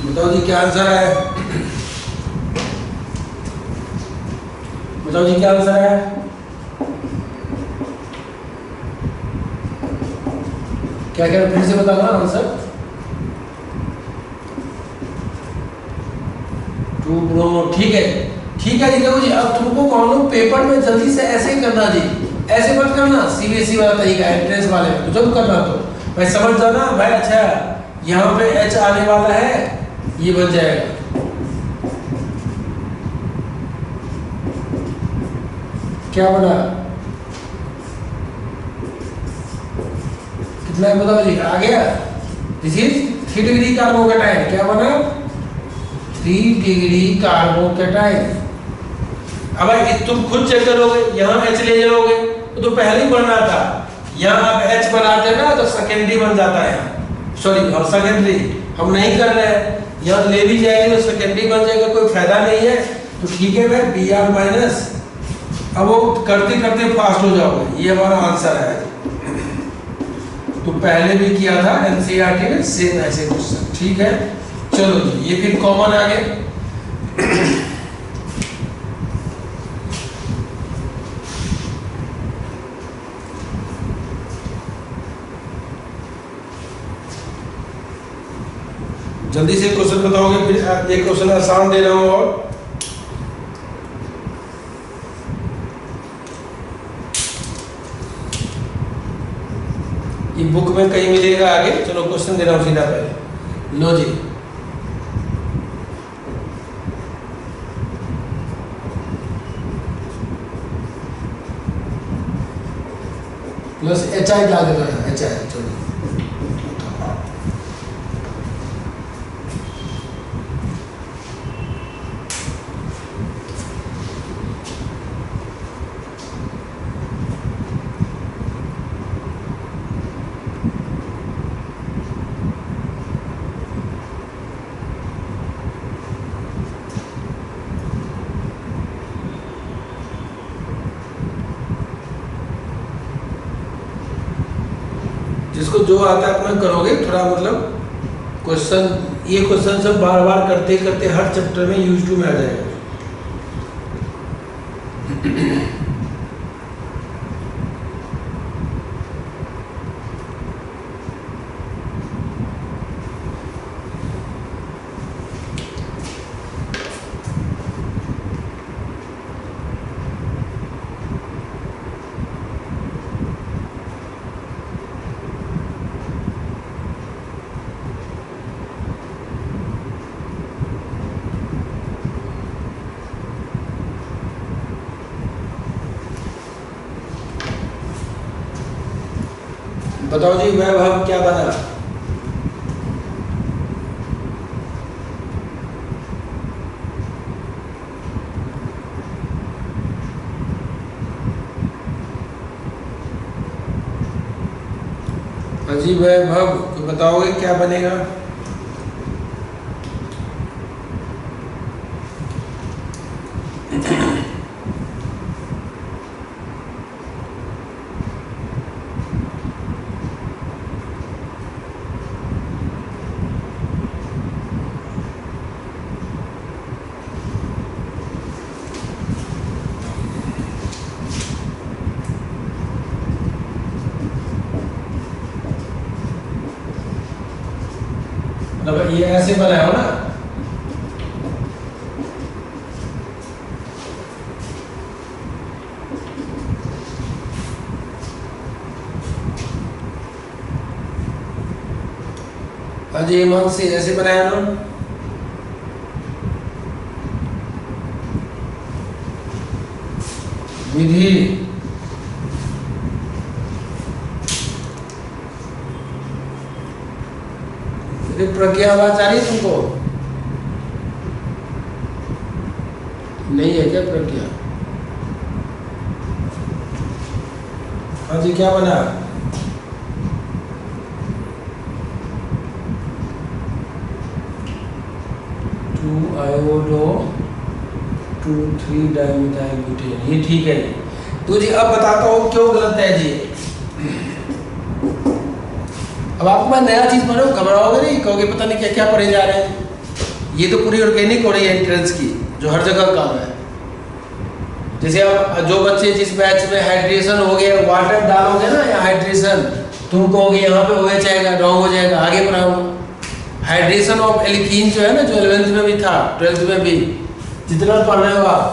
बताओ जी क्या आंसर है, बताओ जी क्या आंसर है। क्या क्या फिर से बताना आंसर। 2 ब्रोमो, ठीक है ठीक है जी। देखो जी, अब तुमको कौन लो पेपर में जल्दी से ऐसे ही करना जी, ऐसे मत करना सीबीएसई वाला तरीका एंट्रेंस वाले में, जब करना तो भाई समझ जाना भाई। अच्छा यहाँ पे एच आने वाला है, ये बन जाएगा क्या बना, कितना है बताओ जी, आ गया। दिस इज 3 डिग्री कार्बोकेटाइन, क्या बना 3 डिग्री कार्बोकेटाइन। अब भाई तुम खुद चेक करोगे, यहाँ एच ले जाओगे तो पहले ही बनना था, यहाँ आप एच बनाते ना तो सेकेंडरी बन जाता है, सॉरी और सेकेंडरी हम नहीं कर रहे हैं, यहाँ ले भी जाएंगे तो सेकेंडरी बन जाएगा, कोई फायदा नहीं है। तो ठीक है भाई बी आर माइनस, अब वो करते करते फास्ट हो जाओगे, ये हमारा आंसर है। तो पहले भी किया था एनसीईआरटी में सेम ऐसे क्वेश्चन, ठीक है। चलो जी ये फिर कॉमन आ गए। जल्दी से क्वेश्चन बताओगे, फिर एक क्वेश्चन आसान दे रहा हूं और ये बुक में कहीं मिलेगा आगे। चलो क्वेश्चन दे रहा हूं सीधा पहले, लो जी। प्लस एच आई डाल देना है, एच आई। चलो जिसको जो आता है अपना करोगे, थोड़ा मतलब क्वेश्चन, ये क्वेश्चन सब बार बार करते करते हर चैप्टर में यूज टू में आ जाएगा। बताओ जी वैभव क्या बना, अजी वैभव तो बताओगे क्या बनेगा। ये ऐसे बनाया हो ना, अजय मन से ऐसे बनाया ना, विधि प्रज्ञा आवाज आ रही तुमको, नहीं है क्या प्रज्ञा? हाँ जी क्या बना, टू आयोडो 2,3 डाइमिथाइल ब्यूटेन, ये ठीक है। तो जी अब बताता हूँ क्यों गलत है जी। अब आपको मैं नया चीज पढ़ो, घबराओगे नहीं, कहोगे पता नहीं क्या क्या पढ़े जा रहे हैं। ये तो पूरी ऑर्गेनिक हो रही है एंट्रेंस की, जो हर जगह काम है। जैसे आप जो बच्चे जिस बैच में हाइड्रेशन हो गया, वाटर डालोगे ना या हाइड्रेशन, तुम कहोगे यहाँ पे OH आएगा, रॉन्ग हो जाएगा, आगे पढ़ाऊंगा। हाइड्रेशन ऑफ एल्कीन जो है ना, जो 11th में भी था, 12th में भी, जितना पढ़ रहे हो आप,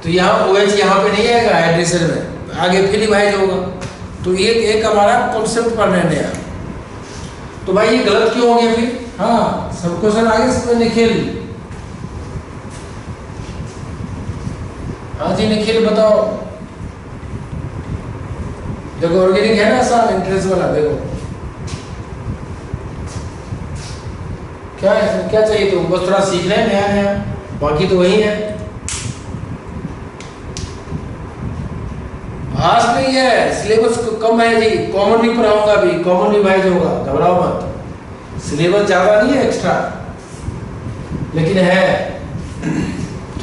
तो यहाँ OH यहाँ पे नहीं आएगा हाइड्रेशन में, आगे फिलिबाइज होगा। तो एक हमारा कॉन्सेप्ट पढ़ रहे हैं नया। तो भाई ये गलत क्यों हो गया फिर? हाँ, सब क्वेश्चन आगे से निखिल। हाँ जी निखिल बताओ। देखो ऑर्गेनिक है ना सर, इंटरेस्ट वाला, देखो क्या है, क्या चाहिए तुम? बस थोड़ा सीख रहे हैं नया नया, बाकी तो वही है। खास नहीं है, सिलेबस कम है जी, कॉमन भी पढ़ाऊंगा अभी, कॉमन रिवाइज होगा, घबराओ मत। सिलेबस ज्यादा नहीं है एक्स्ट्रा, लेकिन है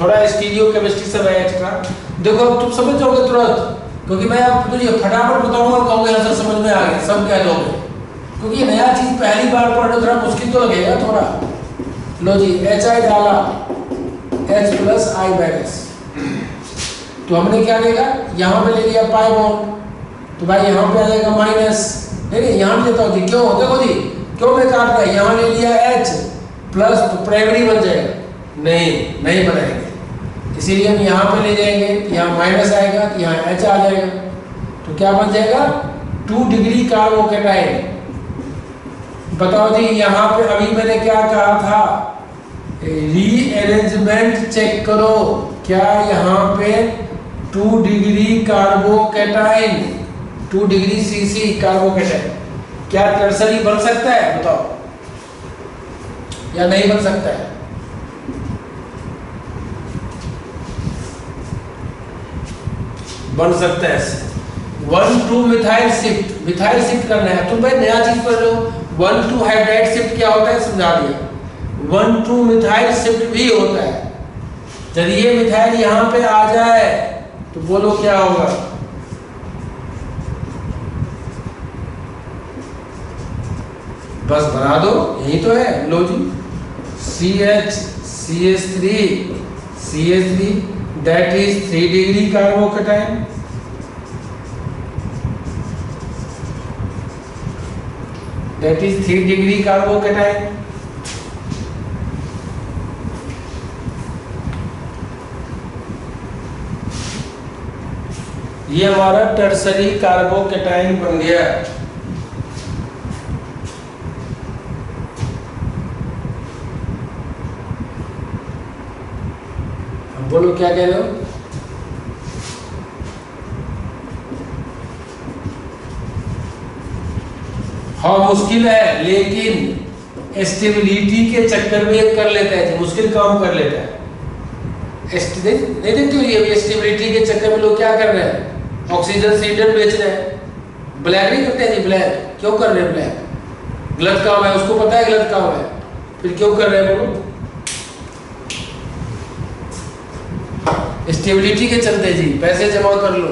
थोड़ा स्टीरियो केमिस्ट्री सब है एक्स्ट्रा। देखो अब तुम समझ जाओगे तुरंत, क्योंकि मैं आपको तो फटाफट बताऊंगा, कहूँगा आंसर समझ में आ गया, सब कह दोगे, क्योंकि ये नया चीज पहली बार पढ़ रहे हो, थोड़ा मुश्किल तो लगेगा थोड़ा। लो जी, HI डाला, H+I/S, तो हमने क्या लेगा, यहाँ पे ले लिया पाई बॉन्ड, तो भाई यहाँ पे आ जाएगा माइनस, नहीं यहाँ पे लेता हूँ जी, क्यों देखो जी, क्यों मैं काट रहा है, यहाँ ले लिया H प्लस, तो प्राइमरी बन जाएगा, नहीं बनाएंगे, इसीलिए हम यहाँ पे ले जाएंगे, यहाँ माइनस आएगा, यहाँ H आ जाएगा, तो क्या बन जाएगा 2 डिग्री कार्बोकेटाइन। बताओ जी, यहाँ पे अभी मैंने क्या कहा था, रीअरेंजमेंट चेक करो, क्या यहाँ पे 2 degree carbocation, 2 degree CC carbocation, क्या टर्सरी बन सकता है बताओ, या नहीं बन सकता है? बन सकता है। 1,2 मिथाइल शिफ्ट, मिथाइल शिफ्ट करना है, तुम भाई नया चीज पढ़ रहे हो। 1,2 हाइड्राइड शिफ्ट क्या होता है समझा दिया, 1,2 मिथाइल शिफ्ट भी होता है। जब ये मिथाइल यहाँ पे आ जाए तो बोलो क्या होगा, बस बना दो, यही तो है। लो जी, CH CH3 CH3 that is 3 degree carbocation, that is 3 degree carbocation. ये हमारा टर्सरी कार्बोकेटाइन बन गया। अब बोलो क्या कह रहे हो? हाँ मुश्किल है, लेकिन स्टेबिलिटी के चक्कर में कर लेता है, मुश्किल काम कर लेता है। नहीं देखते हो ये स्टेबिलिटी के चक्कर में लोग क्या कर रहे हैं, ऑक्सीजन सिलेंडर बेच रहे हैं, ब्लैक नहीं करते हैं जी, ब्लैक क्यों कर रहे हैं? ब्लैक गलत काम है, उसको पता है गलत काम है, फिर क्यों कर रहे हैं बोलो? स्टेबिलिटी के चलते जी, पैसे जमा कर लो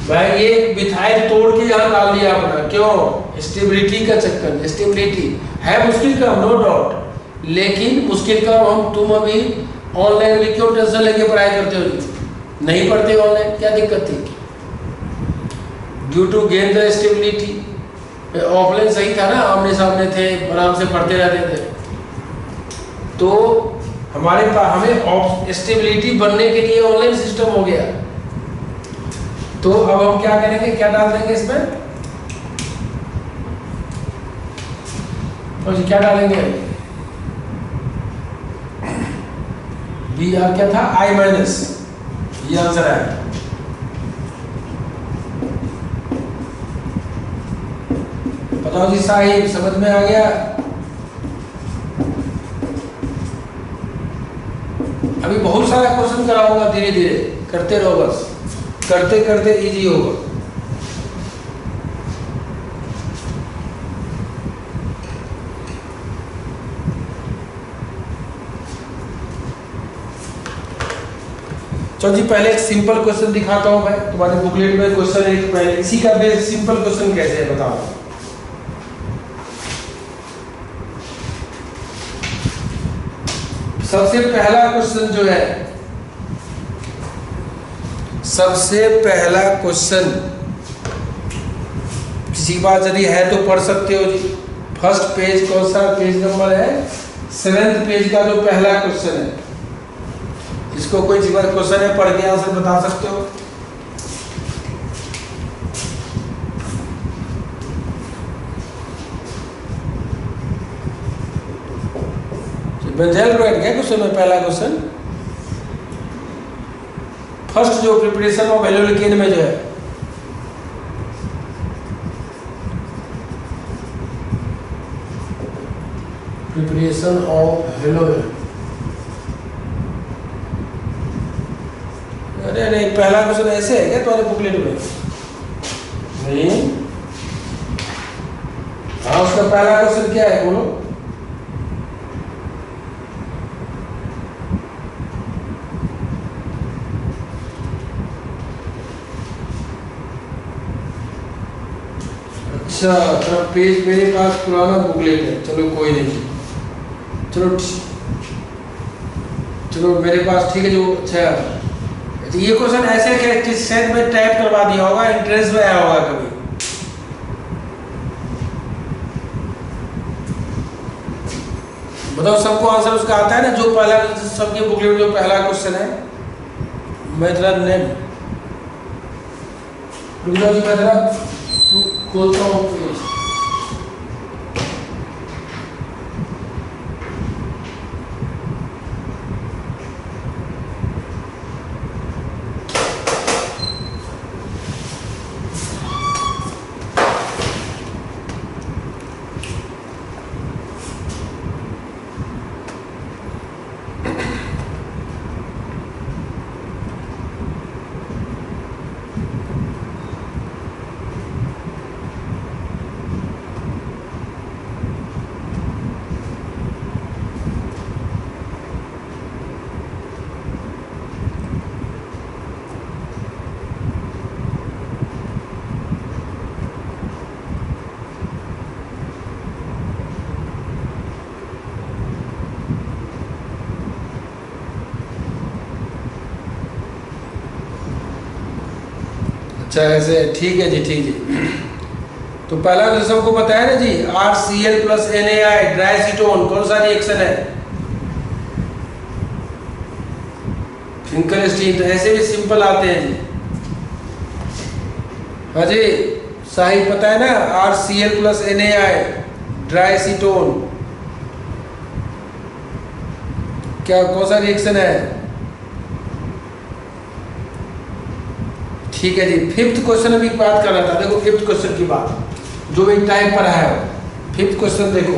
भाई, ये मिथाइल तोड़ के यहाँ डाल दिया अपना, क्यों? स्टेबिलिटी का चक्कर। स्टेबिलिटी है मुश्किल काम, नो डाउट, लेकिन मुश्किल काम हम तुम अभी ऑनलाइन भी क्यों टेंशन लेके पढ़ाई करते हो जी? नहीं पढ़ते ऑनलाइन, क्या दिक्कत थी? Due to gain the stability. Offline सही था ना, आमने सामने थे, आराम से पढ़ते रहते थे, तो हमारे पास हमें स्टेबिलिटी बनने के लिए ऑनलाइन सिस्टम हो गया। तो अब हम क्या करेंगे, क्या डाल देंगे इसमें, और क्या डालेंगे, BR क्या था, I-, ये आंसर है। बताओ जी साहिब, समझ में आ गया? अभी बहुत सारा क्वेश्चन कराऊंगा, धीरे धीरे करते रहो, बस करते करते इजी होगा। चलो जी, पहले एक सिंपल क्वेश्चन दिखाता हूं मैं, तुम्हारे बुकलेट में क्वेश्चन एक पहले, इसी का बेस सिंपल क्वेश्चन कैसे है बताओ। सबसे पहला क्वेश्चन जो है, सबसे पहला क्वेश्चन, किसी के पास यदि है तो पढ़ सकते हो जी, फर्स्ट पेज कौन सा पेज नंबर है? 7th पेज का जो पहला क्वेश्चन है, इसको कोई क्वेश्चन है पढ़ के आंसर बता सकते हो? बेंजाइल ब्रोमाइड क्या क्वेश्चन है? पहला क्वेश्चन फर्स्ट जो प्रिपरेशन ऑफ हेलोलिकेन में जो है, प्रिपरेशन ऑफ हेलोलिन। अरे नहीं, पहला क्वेश्चन ऐसे है क्या तुम्हारे बुकलेट में? नहीं। हाँ, उसका पहला क्वेश्चन क्या है बोलो? अच्छा, तो पेज मेरे पास पुराना बुकलेट है, चलो कोई नहीं, चलो मेरे पास ठीक है जो। अच्छा, ये क्वेश्चन ऐसे कि सेट में टाइप करवा दिया होगा, इंट्रेंस में आया होगा कभी। बताओ सबको आंसर उसका आता है ना? जो पहला, सबके बुकलेट में जो पहला क्वेश्चन है, मैं तेरा नेम मैं तेरा खोलता हूँ पेज। अच्छा ऐसे, ठीक है जी, ठीक है। तो पहला तो सबको बताया ना जी, RCl प्लस NaI ड्राईसीटोन कौन सा रिएक्शन है? फिंकलस्टीन। तो ऐसे भी सिंपल आते हैं जी। हाँ जी, साहिब पता है ना, RCl प्लस NaI ड्राईसीटोन क्या कौन सा रिएक्शन है? ठीक है जी। फिफ्थ क्वेश्चन अभी बात कर रहा था, देखो फिफ्थ क्वेश्चन की बात, जो भी टाइप पर है। फिफ्थ क्वेश्चन देखो,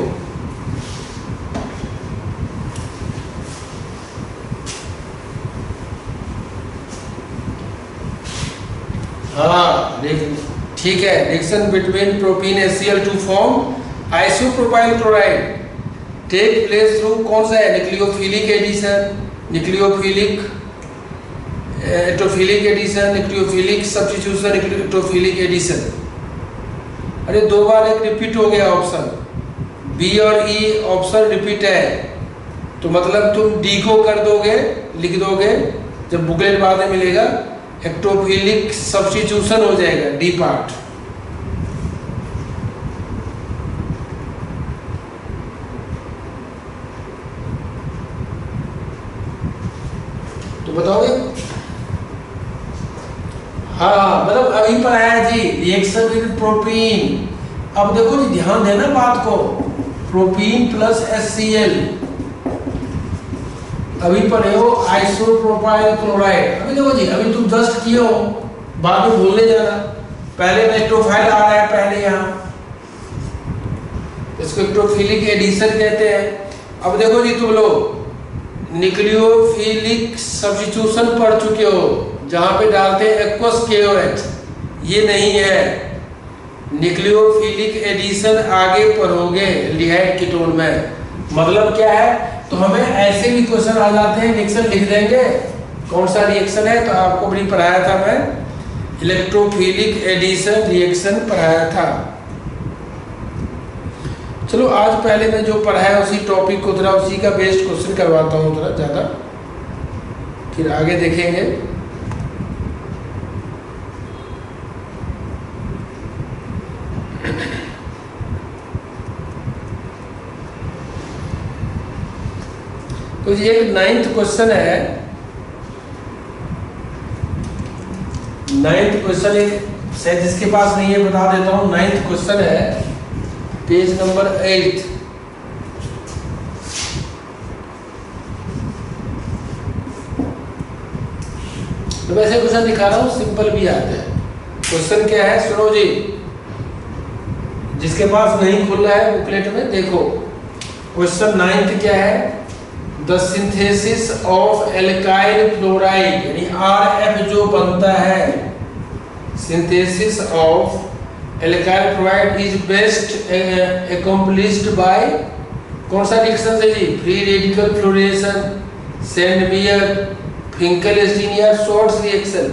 हाँ ठीक है। Reaction between propene HCl to form isopropyl chloride take place through कौन सा है? Nucleophilic addition, nucleophilic electrophilic addition, nucleophilic substitution, electrophilic addition. अरे दो बार एक रिपीट हो गया ऑप्शन, बी और ई ऑप्शन रिपीट है, तो मतलब तुम डी को कर दोगे, लिख दोगे, जब बुकलेट बाद में मिलेगा एक्टोफिलिक सब्स्टिट्यूशन हो जाएगा, डी पार्ट। तो बताओगे? हाँ, मतलब अभी पर आया जी रिएक्शन विद प्रोपीन। अब देखो जी, ध्यान देना बात को, प्रोपीन प्लस HCl, अभी पढ़े हो आइसोप्रोपाइल क्लोराइड। अभी देखो जी, अभी तुम जस्ट किए हो, बाद में भूलने जाना। पहले में एक्टोफाइल आ रहा है पहले यहाँ, इसको एक्टोफिलिक एडिशन कहते हैं। अब देखो जी, तुम लोग न्यूक्लियोफिलिक सब्स्टिट्यूशन पढ़ चुके हो, जहां पे डालते हैं एक्वस KOH, ये नहीं है। न्यूक्लियोफिलिक एडिशन आगे पढ़ोगे लिहाइड कीटोन में। मतलब क्या है? तो हमें ऐसे भी क्वेश्चन आ जाते हैं, रिएक्शन लिख देंगे कौन सा रिएक्शन है, तो आपको भी पढ़ाया था मैं, इलेक्ट्रोफिलिक एडिशन रिएक्शन पढ़ाया था। चलो आज पहले मैं जो पढ़ाया उसी टॉपिक को थोड़ा, उसी का बेस्ड क्वेश्चन करवाता हूँ थोड़ा ज़्यादा, फिर आगे देखेंगे। तो ये एक 9th क्वेश्चन है। 9th क्वेश्चन एक शायद जिसके पास नहीं है बता देता हूँ। 9th क्वेश्चन है, पेज नंबर 8। तो वैसे क्वेश्चन दिखा रहा हूँ, सिंपल भी आते हैं। क्वेश्चन क्या है सुनो जी, जिसके पास नहीं खुल रहा है बुकलेट में देखो। क्वेश्चन 9th क्या है, the synthesis of alkyl chloride यानी RF जो बनता है, synthesis of alkyl chloride is best accomplished by, कौन सा रिएक्शन है जी, free radical fluorination, Sandmeyer, Finkelstein या शॉर्ट्स रिएक्शन।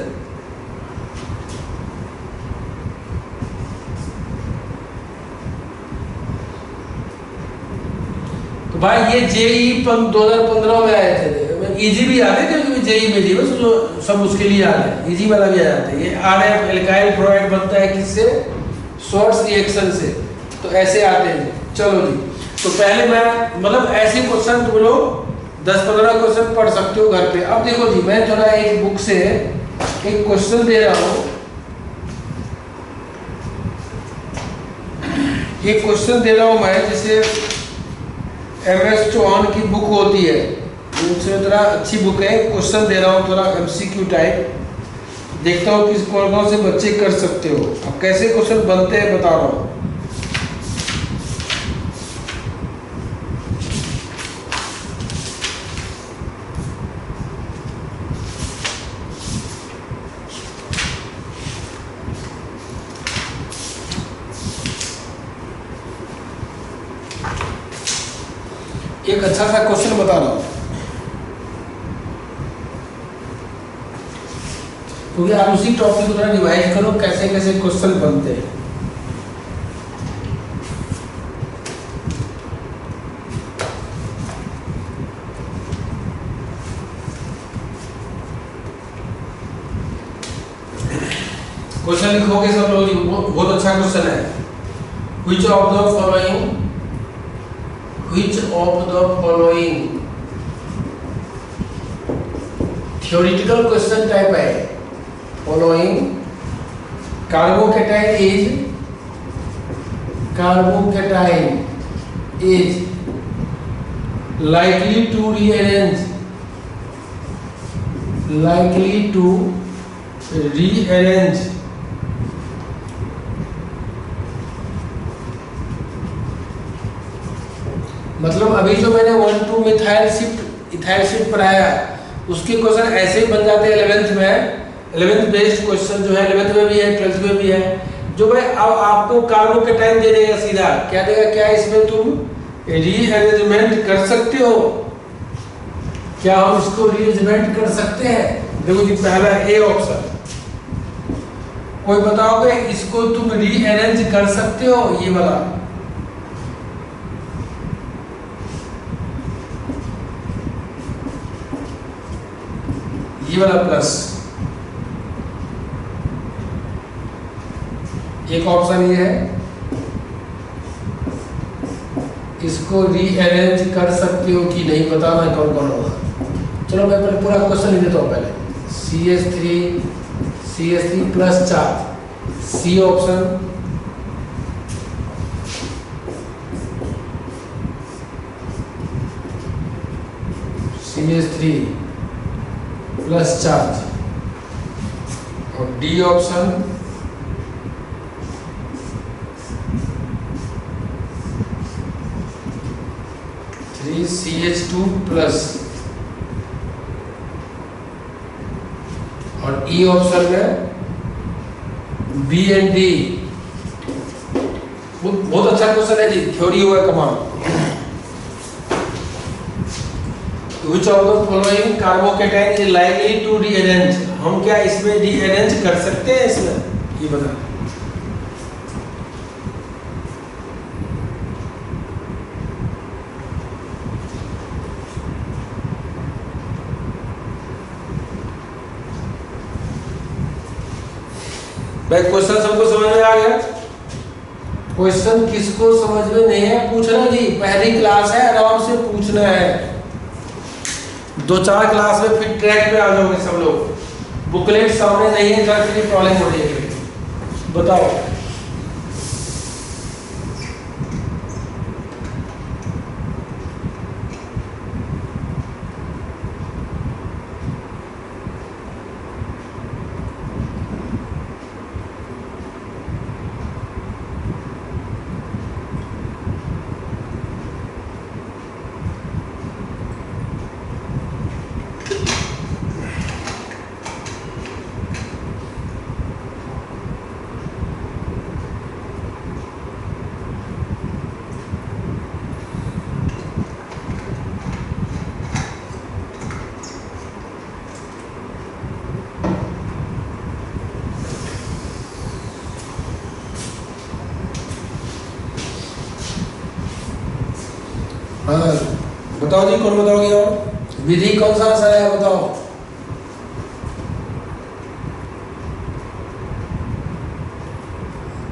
तो भाई ये जेई 2015 में आए थे, इजी भी आते थे क्योंकि जेई में जी बस जो सब मुश्किल ही आते हैं, इजी वाला भी आ जाता है। ये RF एल्काइल क्लोराइड बनता है किससे, शॉर्ट्स रिएक्शन से, तो ऐसे आते हैं। चलो जी, तो पहले मैं मतलब ऐसे क्वेश्चन तुम लोग 10-15 क्वेश्चन पढ़ सकते हो घर पे। अब देखो जी, मैं थोड़ा एक बुक से एक क्वेश्चन दे रहा हूँ। ये क्वेश्चन दे रहा हूँ मैं, जैसे MS चौहान की बुक होती है, उनसे थोड़ा अच्छी बुक है। क्वेश्चन दे रहा हूँ थोड़ा MCQ टाइप, देखता हूँ किस कौन से बच्चे कर सकते हो। अब कैसे क्वेश्चन बनते हैं बता रहा हूँ। एक अच्छा सा क्वेश्चन बता रहा हूं, क्योंकि आप उसी टॉपिक को थोड़ा रिवाइज करो कैसे कैसे क्वेश्चन बनते हैं। क्वेश्चन लिखोगे सब लोग, बहुत अच्छा क्वेश्चन है। Which of the following theoretical question type है। Following carbocation is likely to rearrange मतलब अभी जो मैंने 1,2 मिथाइल शिफ्ट इथाइल शिफ्ट पढ़ाया उसके क्वेश्चन ऐसे ही बन जाते हैं 11th में। 11th बेस्ड क्वेश्चन जो है 11th में भी है, 12th में भी है। जो भाई अब आपको कार्बोकेटाइन दे देगा सीधा, क्या देगा, क्या इसमें तुम रीअरेंजमेंट कर सकते हो, क्या हम इसको रीअरेंजमेंट कर सकते हैं। देखो जी, पहला ए ऑप्शन, कोई बताओगे इसको तुम रीअरेंज कर सकते हो, ये वाला। ये वाला प्लस, एक ऑप्शन ये है, इसको रीअरेंज कर सकते हो कि नहीं, बताना कौन कौन होगा। चलो मैं पहले पूरा क्वेश्चन लिख देता हूँ। पहले CH3 plus 4, C option, CH3 plus charge, और डी ऑप्शन CH2 प्लस, और ई ऑप्शन में बी एंड डी। बहुत अच्छा क्वेश्चन है जी, थ्योरी हुआ कमाल। Which of the following carbocation is likely to rearrange, हम क्या इसमें रीअरेंज कर सकते हैं इसमें, ये बता। भाई क्वेश्चन सबको समझ में आ गया? क्वेश्चन किसको समझ में नहीं है पूछना जी, पहली क्लास है, आराम से पूछना है। 2-4 क्लास में फिर ट्रैक पे आ जाओगे सब लोग। बुकलेट सामने नहीं है तो एक्चुअली प्रॉब्लम हो रही है। बताओ हाँ, बताओ जी, कौन बताओगे? और विधि कौन सा आंसर है बताओ।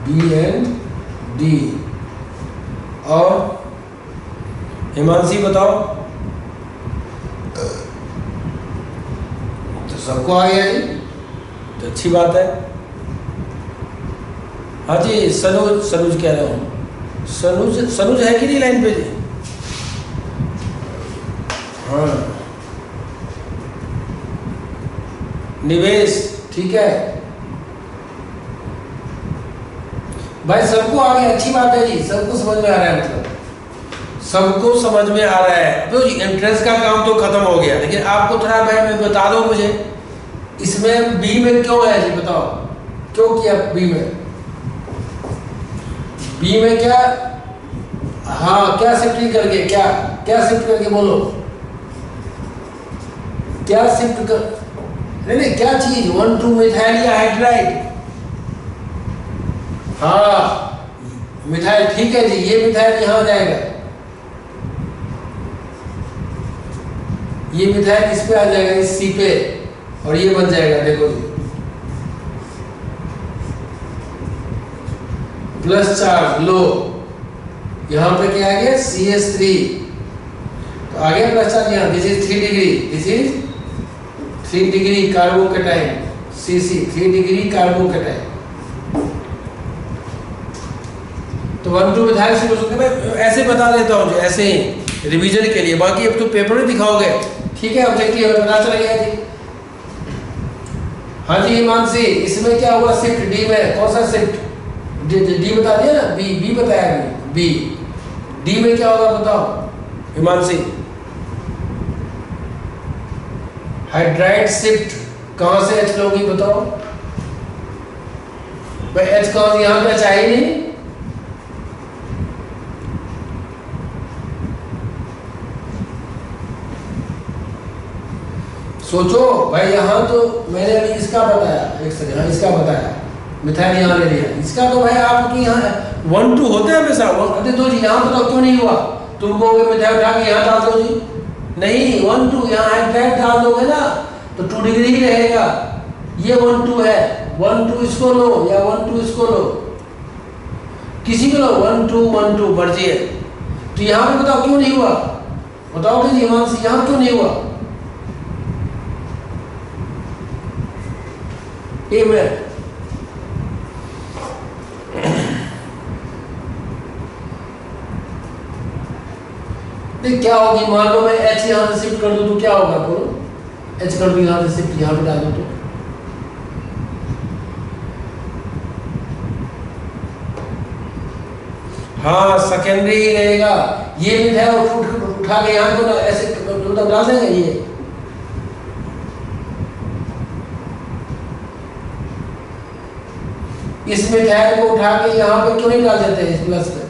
B and D. और हिमांशी बताओ। तो सबको आ गया जी, तो अच्छी बात है। हाँ जी, सनुज कह रहा हूँ। सनुज है कि नहीं लाइन पे जी? हाँ, निवेश ठीक है भाई, सबको आ गया, अच्छी बात है जी, सबको समझ में आ रहा है, मतलब सबको समझ में आ रहा है। तो एंट्रेंस का काम तो खत्म हो गया, लेकिन आपको थोड़ा मैं बता दो मुझे, इसमें बी में क्यों है जी, बताओ क्यों किया बी में? बी में क्या? हाँ, क्या शिफ्टिंग करके, क्या शिफ्ट करके बोलो, क्या शिफ्ट कर? नहीं, क्या चीज? 1,2 मिथाइल या हाइड्राइड? हाँ, मिथाइल, ठीक है जी, ये मिथाइल यहां जाएगा, ये मिथाइल इस पे आ जाएगा, इस सी पे, और ये बन जाएगा, देखो जी, प्लस चार्ज लो, यहां पे क्या आ गया? CH3, तो आ गया प्लस चार्ज यहां, this is 3 degree, this is 3 degree carbocation, CC 3 degree carbocation. तो 1,2 मिथाइल से हो सकता है, मैं ऐसे बता देता हूँ जी, ऐसे ही रिवीजन के लिए, बाकी अब तो पेपर में दिखाओगे, ठीक है, ऑब्जेक्टिव पता चल गया जी। हाँ जी हिमांशी, इसमें क्या हुआ शिफ्ट डी में? कौन सा शिफ्ट? डी बता दिया ना, बी बताया, बी डी में क्या होगा बताओ हिमांशी? हाइड्राइड शिफ्ट, कहां से H लोगी बताओ भाई? H कहां? यहां पे चाहिए नहीं, सोचो भाई, यहां तो मैंने अभी इसका बताया, एक सेकंड, हाँ इसका बताया, मिथाइल यहां ले लिया, इसका तो भाई आपकी यहाँ 1,2 होते हैं हमेशा। अरे तो जी यहां बताओ क्यों नहीं हुआ? तुम कहोगे मिथाइल उठा के यहां डाल दो जी, नहीं 1,2 यहाँ हाइड्राइड डाल दोगे ना तो 2 डिग्री ही रहेगा, ये 1,2 है, 1,2 इसको लो या 1,2 इसको लो, किसी को लो, 1,2 मर्जी है। तो यहाँ पे बताओ क्यों नहीं हुआ? बताओगे जी हिमांशी, यहाँ क्यों नहीं हुआ? ए में क्या होगी? मान लो मैं H यहाँ से शिफ्ट कर दूं तो क्या होगा? बोलो, H कर दूं यहाँ से शिफ्ट, यहाँ पे डाल दूं तो हाँ सेकेंडरी ही रहेगा। ये भी है उठा के यहाँ को ऐसे डाल देंगे, ये इस मिथाइल को उठा के यहाँ पे क्यों नहीं डाल देते इस प्लस पे?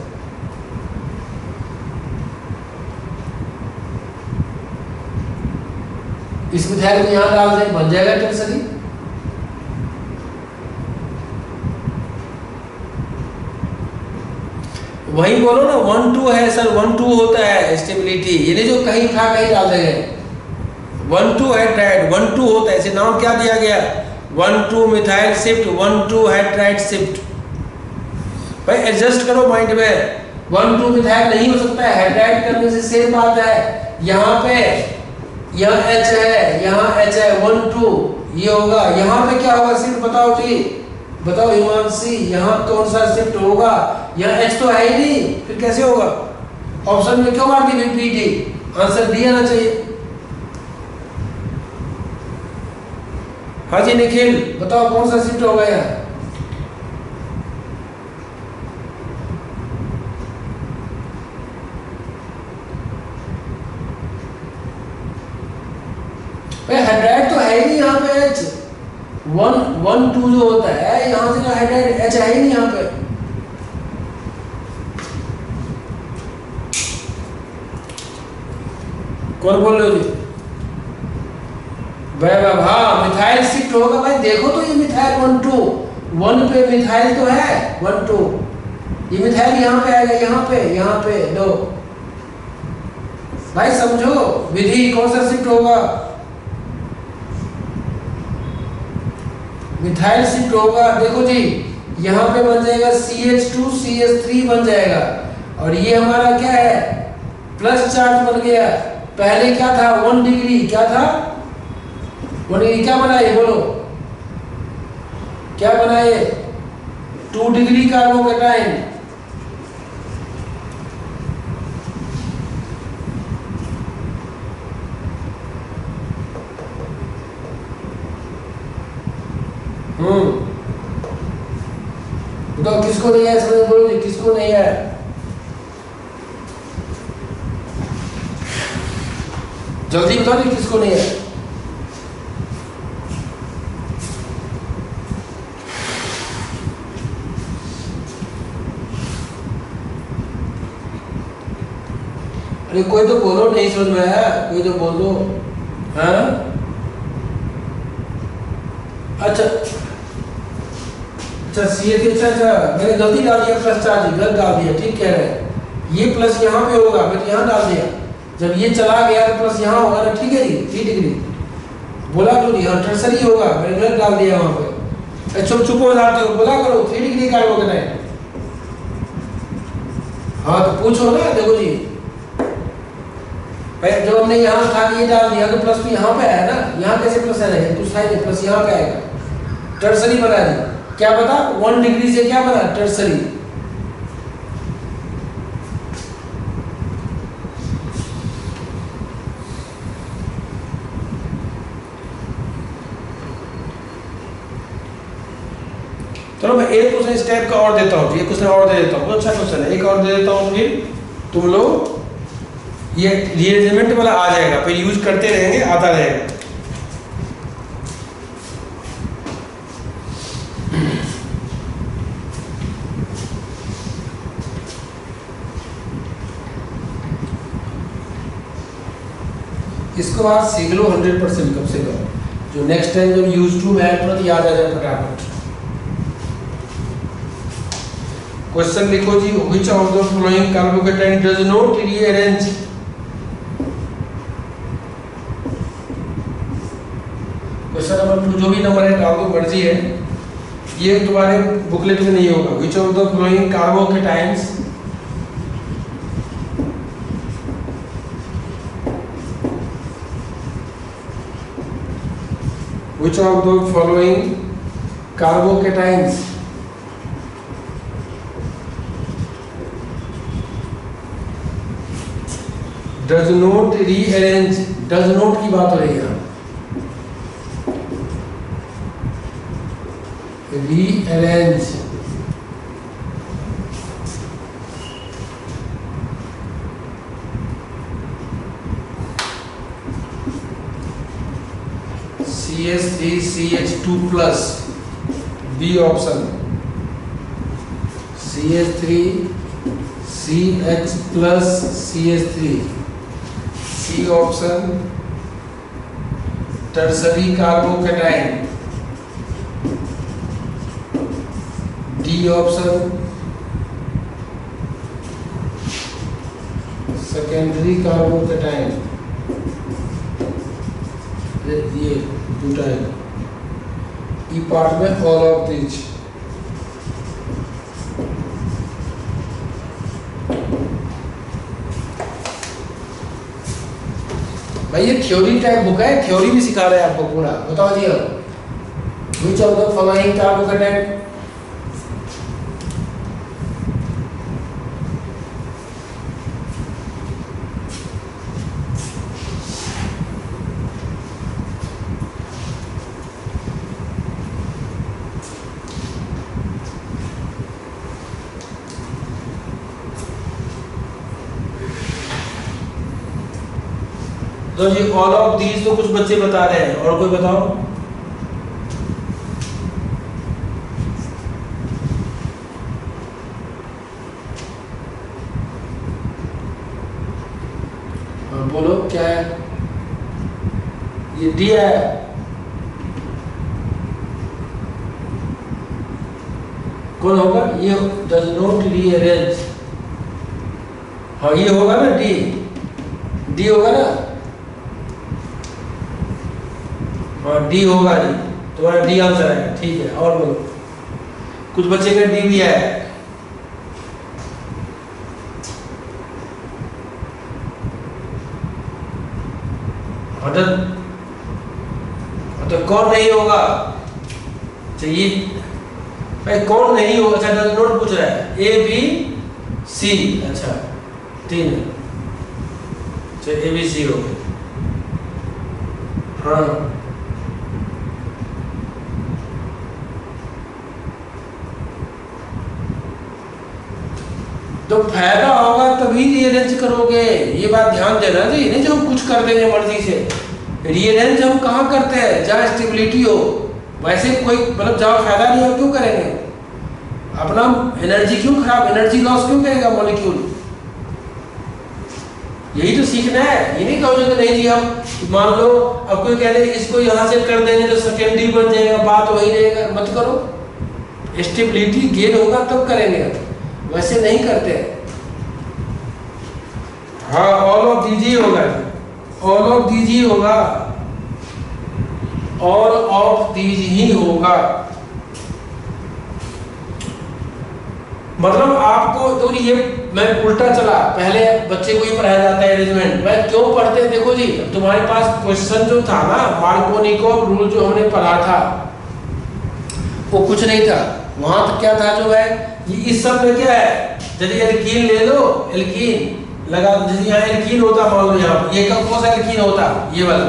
इस मिथाइल को यहाँ डाल दें, बन जाएगा टेंसरी। वही बोलो ना, 1,2 है सर, 1,2 होता है स्टेबिलिटी, ये नहीं जो कहीं उठा कहीं डाल देंगे। 1,2 हाइड्राइड 1,2 होता है, इसे नाम क्या दिया गया? 1,2 मिथाइल शिफ्ट, 1,2 हाइड्राइड शिफ्ट। भाई एडजस्ट करो माइंड में, 1,2 मिथाइल नहीं हो सकता है, हाइड्राइड करने से सेम बात है। यहाँ पे यहाँ H है, यहाँ H है 1 2, ये होगा। यहाँ पे क्या होगा शिफ्ट बताओ जी, बताओ हिमांशी, यहाँ कौन सा शिफ्ट होगा? यहाँ H तो है ही नहीं, फिर कैसे होगा? ऑप्शन में क्यों मार दी पीटी? आंसर डी आना चाहिए। हाँ जी निखिल बताओ कौन सा शिफ्ट होगा यहाँ? हाइड्राइड तो है ही नहीं यहाँ पे H 1 1 2 जो होता है, यहाँ से हाइड्राइड H है ही नहीं यहाँ पे। कौन बोल रहे हो जी? वैभव, हाँ मिथाइल शिफ्ट होगा भाई। देखो तो ये मिथाइल 1 2 1 पे मिथाइल तो है 1 2, ये मिथाइल यहाँ पे आएगा, यहाँ पे लो भाई, समझो विधि। कौन सा शिफ्ट होगा? मिथाइल शिफ्ट होगा। देखो जी यहाँ पे बन जाएगा CH2 CH3 बन जाएगा, और ये हमारा क्या है? प्लस चार्ज बन गया। पहले क्या था? 1 डिग्री, क्या था? 1 डिग्री क्या बनाए बोलो, क्या बनाए? 2 डिग्री कार्बोकेटाइन। बताओ किसको नहीं है समझ, बोलो जी किसको नहीं है? जल्दी बताओ जी किसको नहीं है? अरे कोई तो बोलो, नहीं समझ में आया, कोई तो बोल दो। हाँ अच्छा अच्छा अच्छा मैंने गलती डाल दिया, प्लस चार्ज गलत डाल दिया, ठीक कह रहे हैं। ये प्लस यहाँ पे होगा, मैंने यहाँ डाल दिया। जब ये चला गया तो प्लस यहाँ होगा ना, ठीक है जी 3 डिग्री बोला तो नहीं, हाँ टर्सरी होगा, मैंने गलत डाल दिया वहाँ पे। अच्छा चुप हो जाते हो, बोला करो 3 डिग्री का होगा नहीं। हाँ तो पूछो ना, देखो जी जब हमने यहाँ उठा के डाल दिया तो प्लस तो यहाँ पे आया ना, यहाँ कैसे प्लस आएगा? तो साइड प्लस यहाँ पे आएगा, टर्सरी बना दी। क्या पता 1 डिग्री से क्या बना? टर्सरी। चलो मैं एक क्वेश्चन इस टाइप का और देता हूँ, ये क्वेश्चन और दे देता हूँ, अच्छा क्वेश्चन है, एक और दे देता हूँ, फिर तुम लोग ये रीअरेंजमेंट वाला आ जाएगा, फिर यूज करते रहेंगे, आता रहेगा। इसको आज सीख लो 100% कम से कम, जो नेक्स्ट टाइम जब यूज टू में आए तुरंत याद आ जाए फटाफट। क्वेश्चन लिखो जी, which of the following carbocation does not rearrange? Question number 2 जो भी नंबर है डाल दो, मर्जी है, ये तुम्हारे बुकलेट में नहीं होगा। Which of the following carbocations which of the following carbocations does not rearrange? does not की बात हो रही है, rearrange CH3 CH2 plus, B option CH3 CH plus CH3, C option tertiary carbocation, D option secondary carbocation, ये butyl. ई part में all of this. भाई ये theory type book है, थ्योरी भी सिखा रहे हैं आपको पूरा। बताओ जी अब, which of the following carbocation, तो जी ऑल ऑफ दीज तो कुछ बच्चे बता रहे हैं, और कोई बताओ। बोलो क्या है, ये डी है। कौन होगा ये, डज नॉट रीअरेंज, हाँ ये होगा ना, डी, डी होगा ना, हाँ डी होगा जी, तुम्हारा डी आंसर है, ठीक है। और बोलो, कुछ बच्चे का डी भी है। तो कौन नहीं होगा, चाहिए भाई, कौन नहीं होगा। अच्छा डज नॉट पूछ रहा है, ए बी सी, अच्छा 3, अच्छा ए बी सी हो गए, हाँ तो फायदा होगा तभी रीअरेंज करोगे, ये बात ध्यान देना जी, नहीं जो हम कुछ कर देंगे मर्जी से। रीअरेंज हम कहाँ करते हैं, जहाँ स्टेबिलिटी हो, वैसे कोई मतलब जहाँ फायदा नहीं हो क्यों करेंगे, अपना एनर्जी क्यों खराब, एनर्जी लॉस क्यों करेगा मॉलिक्यूल। यही तो सीखना है, ये नहीं कहोगे कि नहीं जी हम मान लो अब कोई कह दे इसको यहाँ से कर देंगे तो सेकेंडरी बन जाएगा, बात वही रहेगा, मत करो। स्टेबिलिटी गेन होगा तब करेंगे, वैसे नहीं करते। हाँ ऑल ऑफ दीजिए होगा, ऑल ऑफ दीजिए होगा, ऑल ऑफ दीज ही होगा। मतलब आपको तो ये मैं उल्टा चला, पहले बच्चे को ही पढ़ाया जाता है अरेंजमेंट, मैं क्यों पढ़ते हैं देखो जी, तुम्हारे पास क्वेश्चन जो था ना मार्कोनिकोव रूल जो हमने पढ़ा था वो कुछ नहीं था, वहां तो क्या था जो है इस सब में क्या है, यदि एल्कीन ले लो, एल्कीन लगा, यदि यहाँ एल्कीन होता मान लो यहाँ ये कौन सा एल्कीन होता, ये वाला,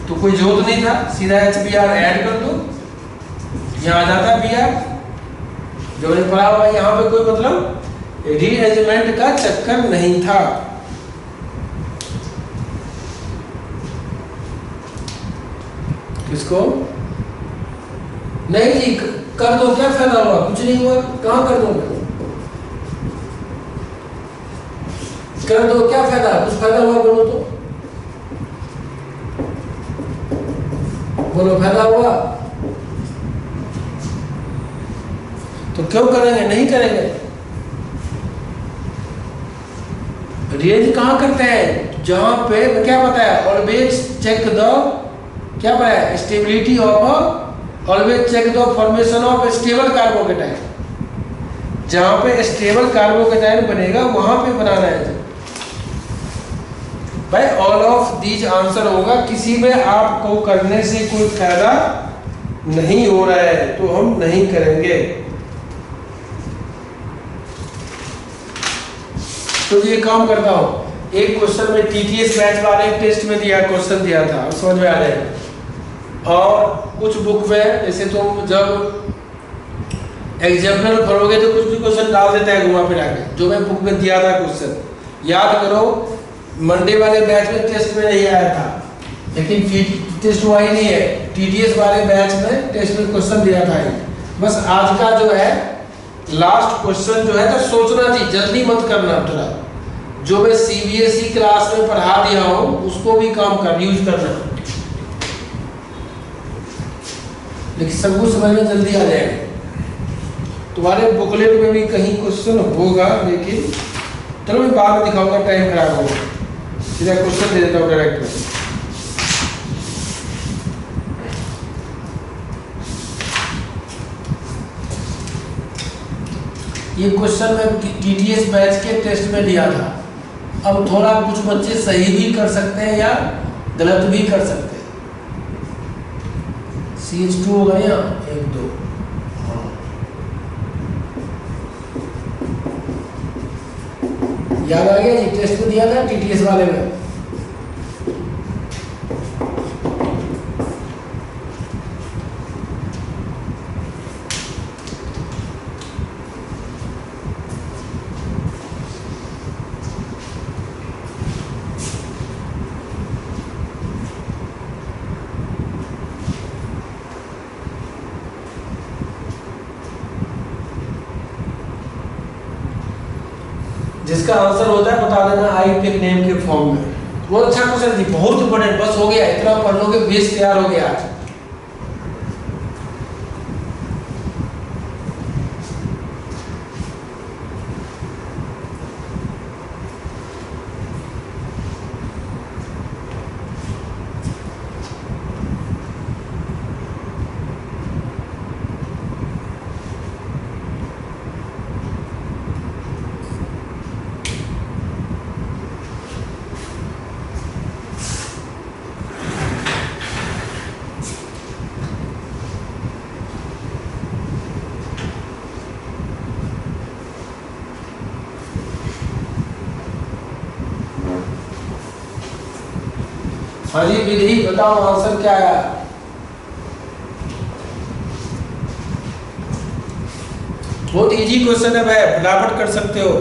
तो कोई जरूरत नहीं था, सीधा HBr ऐड कर दो, यहाँ आ जाता Br, जो ने पढ़ा हुआ यहाँ पे कोई मतलब रीअरेंजमेंट का चक्कर नहीं था। किसको नहीं जी, कर दो क्या फायदा हुआ, कुछ नहीं हुआ, कहाँ कर दो, कर दो क्या फायदा, कुछ फायदा हुआ बोलो तो, बोलो फायदा हुआ तो क्यों करेंगे, नहीं करेंगे। रेंज कहाँ करते हैं, जहां पे क्या बताया, ऑलवेज चेक द, क्या बताया, stability of, always check the formation of stable carbocation, जहां पे स्टेबल कार्बोकेटाइन बनेगा वहां पे बनाना है भाई। ऑल ऑफ दीज आंसर होगा, किसी में आपको करने से कोई फायदा नहीं हो रहा है तो हम नहीं करेंगे। तो ये काम करता हूँ, एक क्वेश्चन में TTS बैच वाले टेस्ट में दिया क्वेश्चन दिया था, समझ में आ जाएगा। और कुछ बुक में जैसे तुम जब एग्जाम्पल भरोगे तो कुछ भी क्वेश्चन डाल देता है घुमा फिरा के, जो मैं बुक में दिया था क्वेश्चन याद करो। मंडे वाले बैच में टेस्ट में नहीं आया था, लेकिन टेस्ट हुआ ही नहीं है, TTS वाले बैच में टेस्ट में क्वेश्चन दिया था। बस आज का जो है लास्ट क्वेश्चन जो है तो सोचना जी, जल्दी मत करना, थोड़ा जो मैं CBSE क्लास में पढ़ा दिया हूँ उसको भी काम कर यूज करना, लेकिन सब कुछ समझ में जल्दी आ जाएगा। तुम्हारे बुकलेट में भी कहीं क्वेश्चन होगा, लेकिन चलो मैं बाद में दिखाऊंगा, टाइम खराब होगा, सीधा क्वेश्चन दे देता हूँ डायरेक्ट में। ये क्वेश्चन मैं TTS बैच के टेस्ट में दिया था, अब थोड़ा कुछ बच्चे सही भी कर सकते हैं या गलत भी कर सकते हैं। CH2 होगा या 1 2। हाँ, याद आ गया जी, टेस्ट में दिया था TTS वाले में। जिसका आंसर होता है बता देना आई पिक नेम के फॉर्म में। बहुत अच्छा क्वेश्चन जी, बहुत इंपॉर्टेंट। बस हो गया, इतना पढ़ लोगे, बेस तैयार हो गया आज। हाँ जी विधि बताओ, आंसर क्या आया? बहुत इजी क्वेश्चन है भाई, फटाफट कर सकते हो।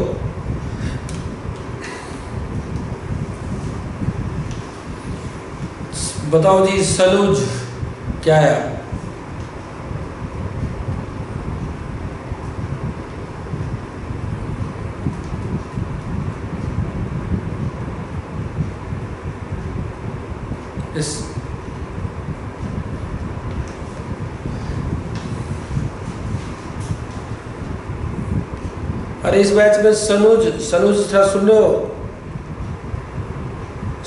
बताओ जी, सलूज क्या है? इस अरे इस बैच में सनूज थोड़ा सुन लो।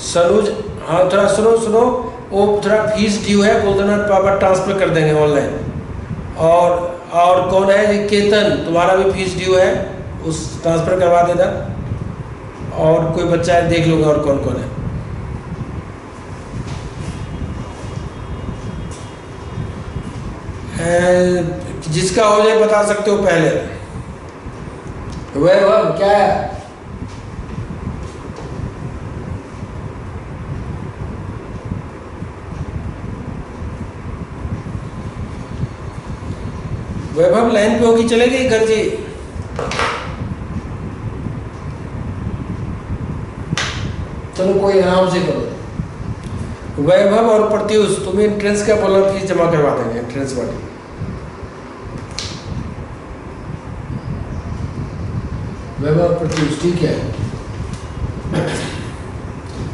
सनूज, हाँ थोड़ा सुनो। वो थोड़ा फीस ड्यू है, बोल देना पापा ट्रांसफर कर देंगे ऑनलाइन। और कौन है ये केतन, तुम्हारा भी फीस ड्यू है, उस ट्रांसफर करवा देना। और कोई बच्चा है देख लूँगा और कौन कौन है। जिसका हो जाए बता सकते हो पहले। वैभव क्या है? वैभव लाइन पे होगी, चले गई घर जी? चलो कोई आराम से करो। वैभव और प्रत्युष, तुम्हें एंट्रेंस का बोला फीस जमा करवा देंगे, एंट्रेंस वाली। वैभव प्रत्युष ठीक है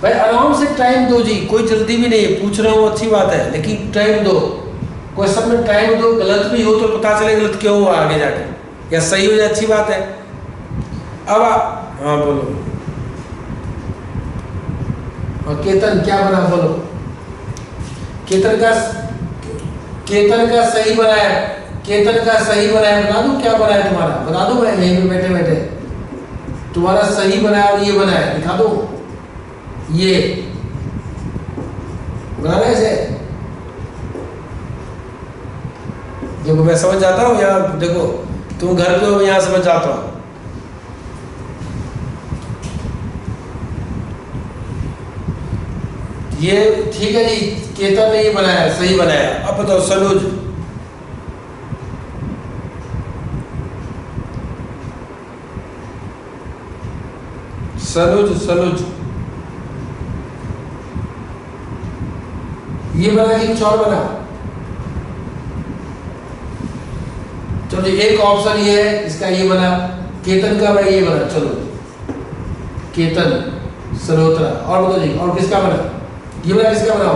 भाई, आराम से टाइम दो जी, कोई जल्दी भी नहीं है। पूछ रहा हूँ अच्छी बात है, लेकिन टाइम दो। क्वेश्चन में टाइम दो, गलत भी हो तो पता चले गलत क्यों हुआ आगे जाके, या सही हो जाए अच्छी बात है। अब हाँ बोलो। और केतन क्या बना, बोलो। केतन का सही बनाया, बता दूं क्या बनाया तुम्हारा? बता दूं मैं यहीं पे बैठे बैठे तुम्हारा सही बनाया और ये बनाया, दिखा दो। ये बनाना ऐसे, देखो मैं समझ जाता हूँ। यहाँ देखो तुम घर पे हो, यहाँ समझ जाता हूँ। ये ठीक है जी, केतन ने ये बनाया, सही बनाया। अब बताओ सलूज। सलूज ये बना कि कुछ और बना? चलो एक ऑप्शन ये है, इसका ये बना। केतन का भाई ये बना, चलो केतन सलोत्रा। और बताओ जी, और किसका बना? ये बना, किसका बना?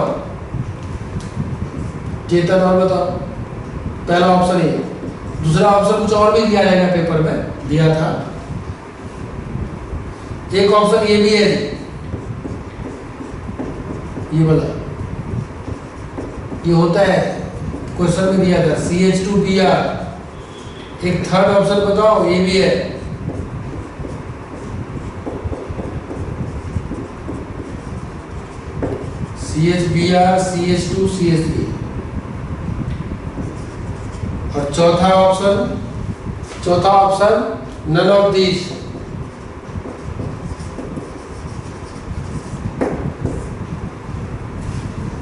केतन। और बताओ, पहला ऑप्शन ये। दूसरा ऑप्शन कुछ और भी दिया जाएगा, पेपर में दिया था। एक ऑप्शन ये भी है, ये वाला, ये होता है, क्वेश्चन में दिया था CH2Br। एक थर्ड ऑप्शन बताओ, ये भी है। CH2Br CH2 CH3। और चौथा option none of these.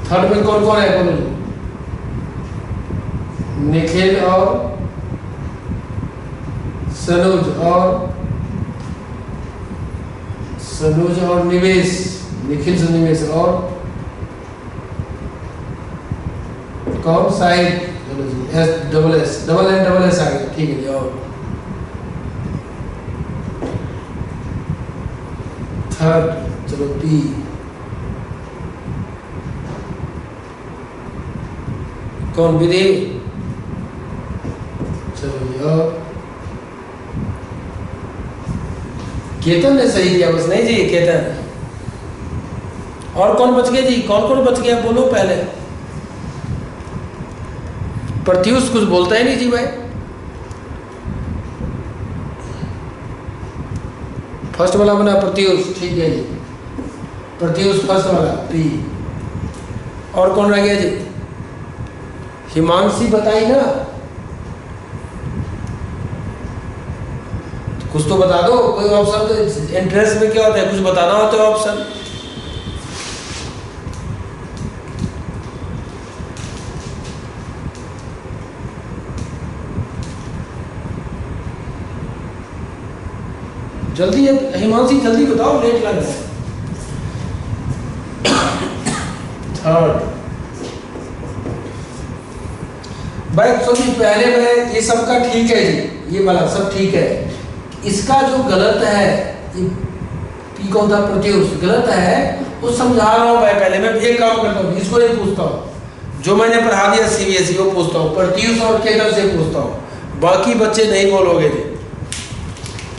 Third में कौन कौन है? बोलो। निखिल और सनोज और निवेश। निखिल से निवेश और कौन? साहिब। एस डबल एस आ गया। ठीक है जी। और थर्ड, चलो पी। कौन? विधि। चलो जी। और केतन ने सही किया बस। नहीं जी, केतन। और कौन बच गया जी? कौन बच गया बोलो पहले। प्रत्युष कुछ बोलता ही नहीं जी भाई। फर्स्ट वाला बना प्रत्युष। ठीक है जी, प्रत्युष फर्स्ट वाला पी। और कौन रह गया जी? हिमांशी बताई ना। कुछ तो बता दो, कोई ऑप्शन। तो इंटरेस्ट में क्या होता है, कुछ बताना होता है ऑप्शन। जल्दी हिमांशी जल्दी बताओ, लेट लग रहा है। थर्ड भाई सुनिए, पहले में ये सबका ठीक है जी, ये वाला सब ठीक है। इसका जो गलत है, पी कौन था? प्रत्युष गलत है, वो समझा रहा हूँ मैं। पहले मैं एक काम करता हूँ, इसको नहीं पूछता हूँ, जो मैंने पढ़ा दिया CBSE वो पूछता हूँ, प्रत्युष और केतन से पूछता हूँ। बाकी बच्चे नहीं बोलोगे जी,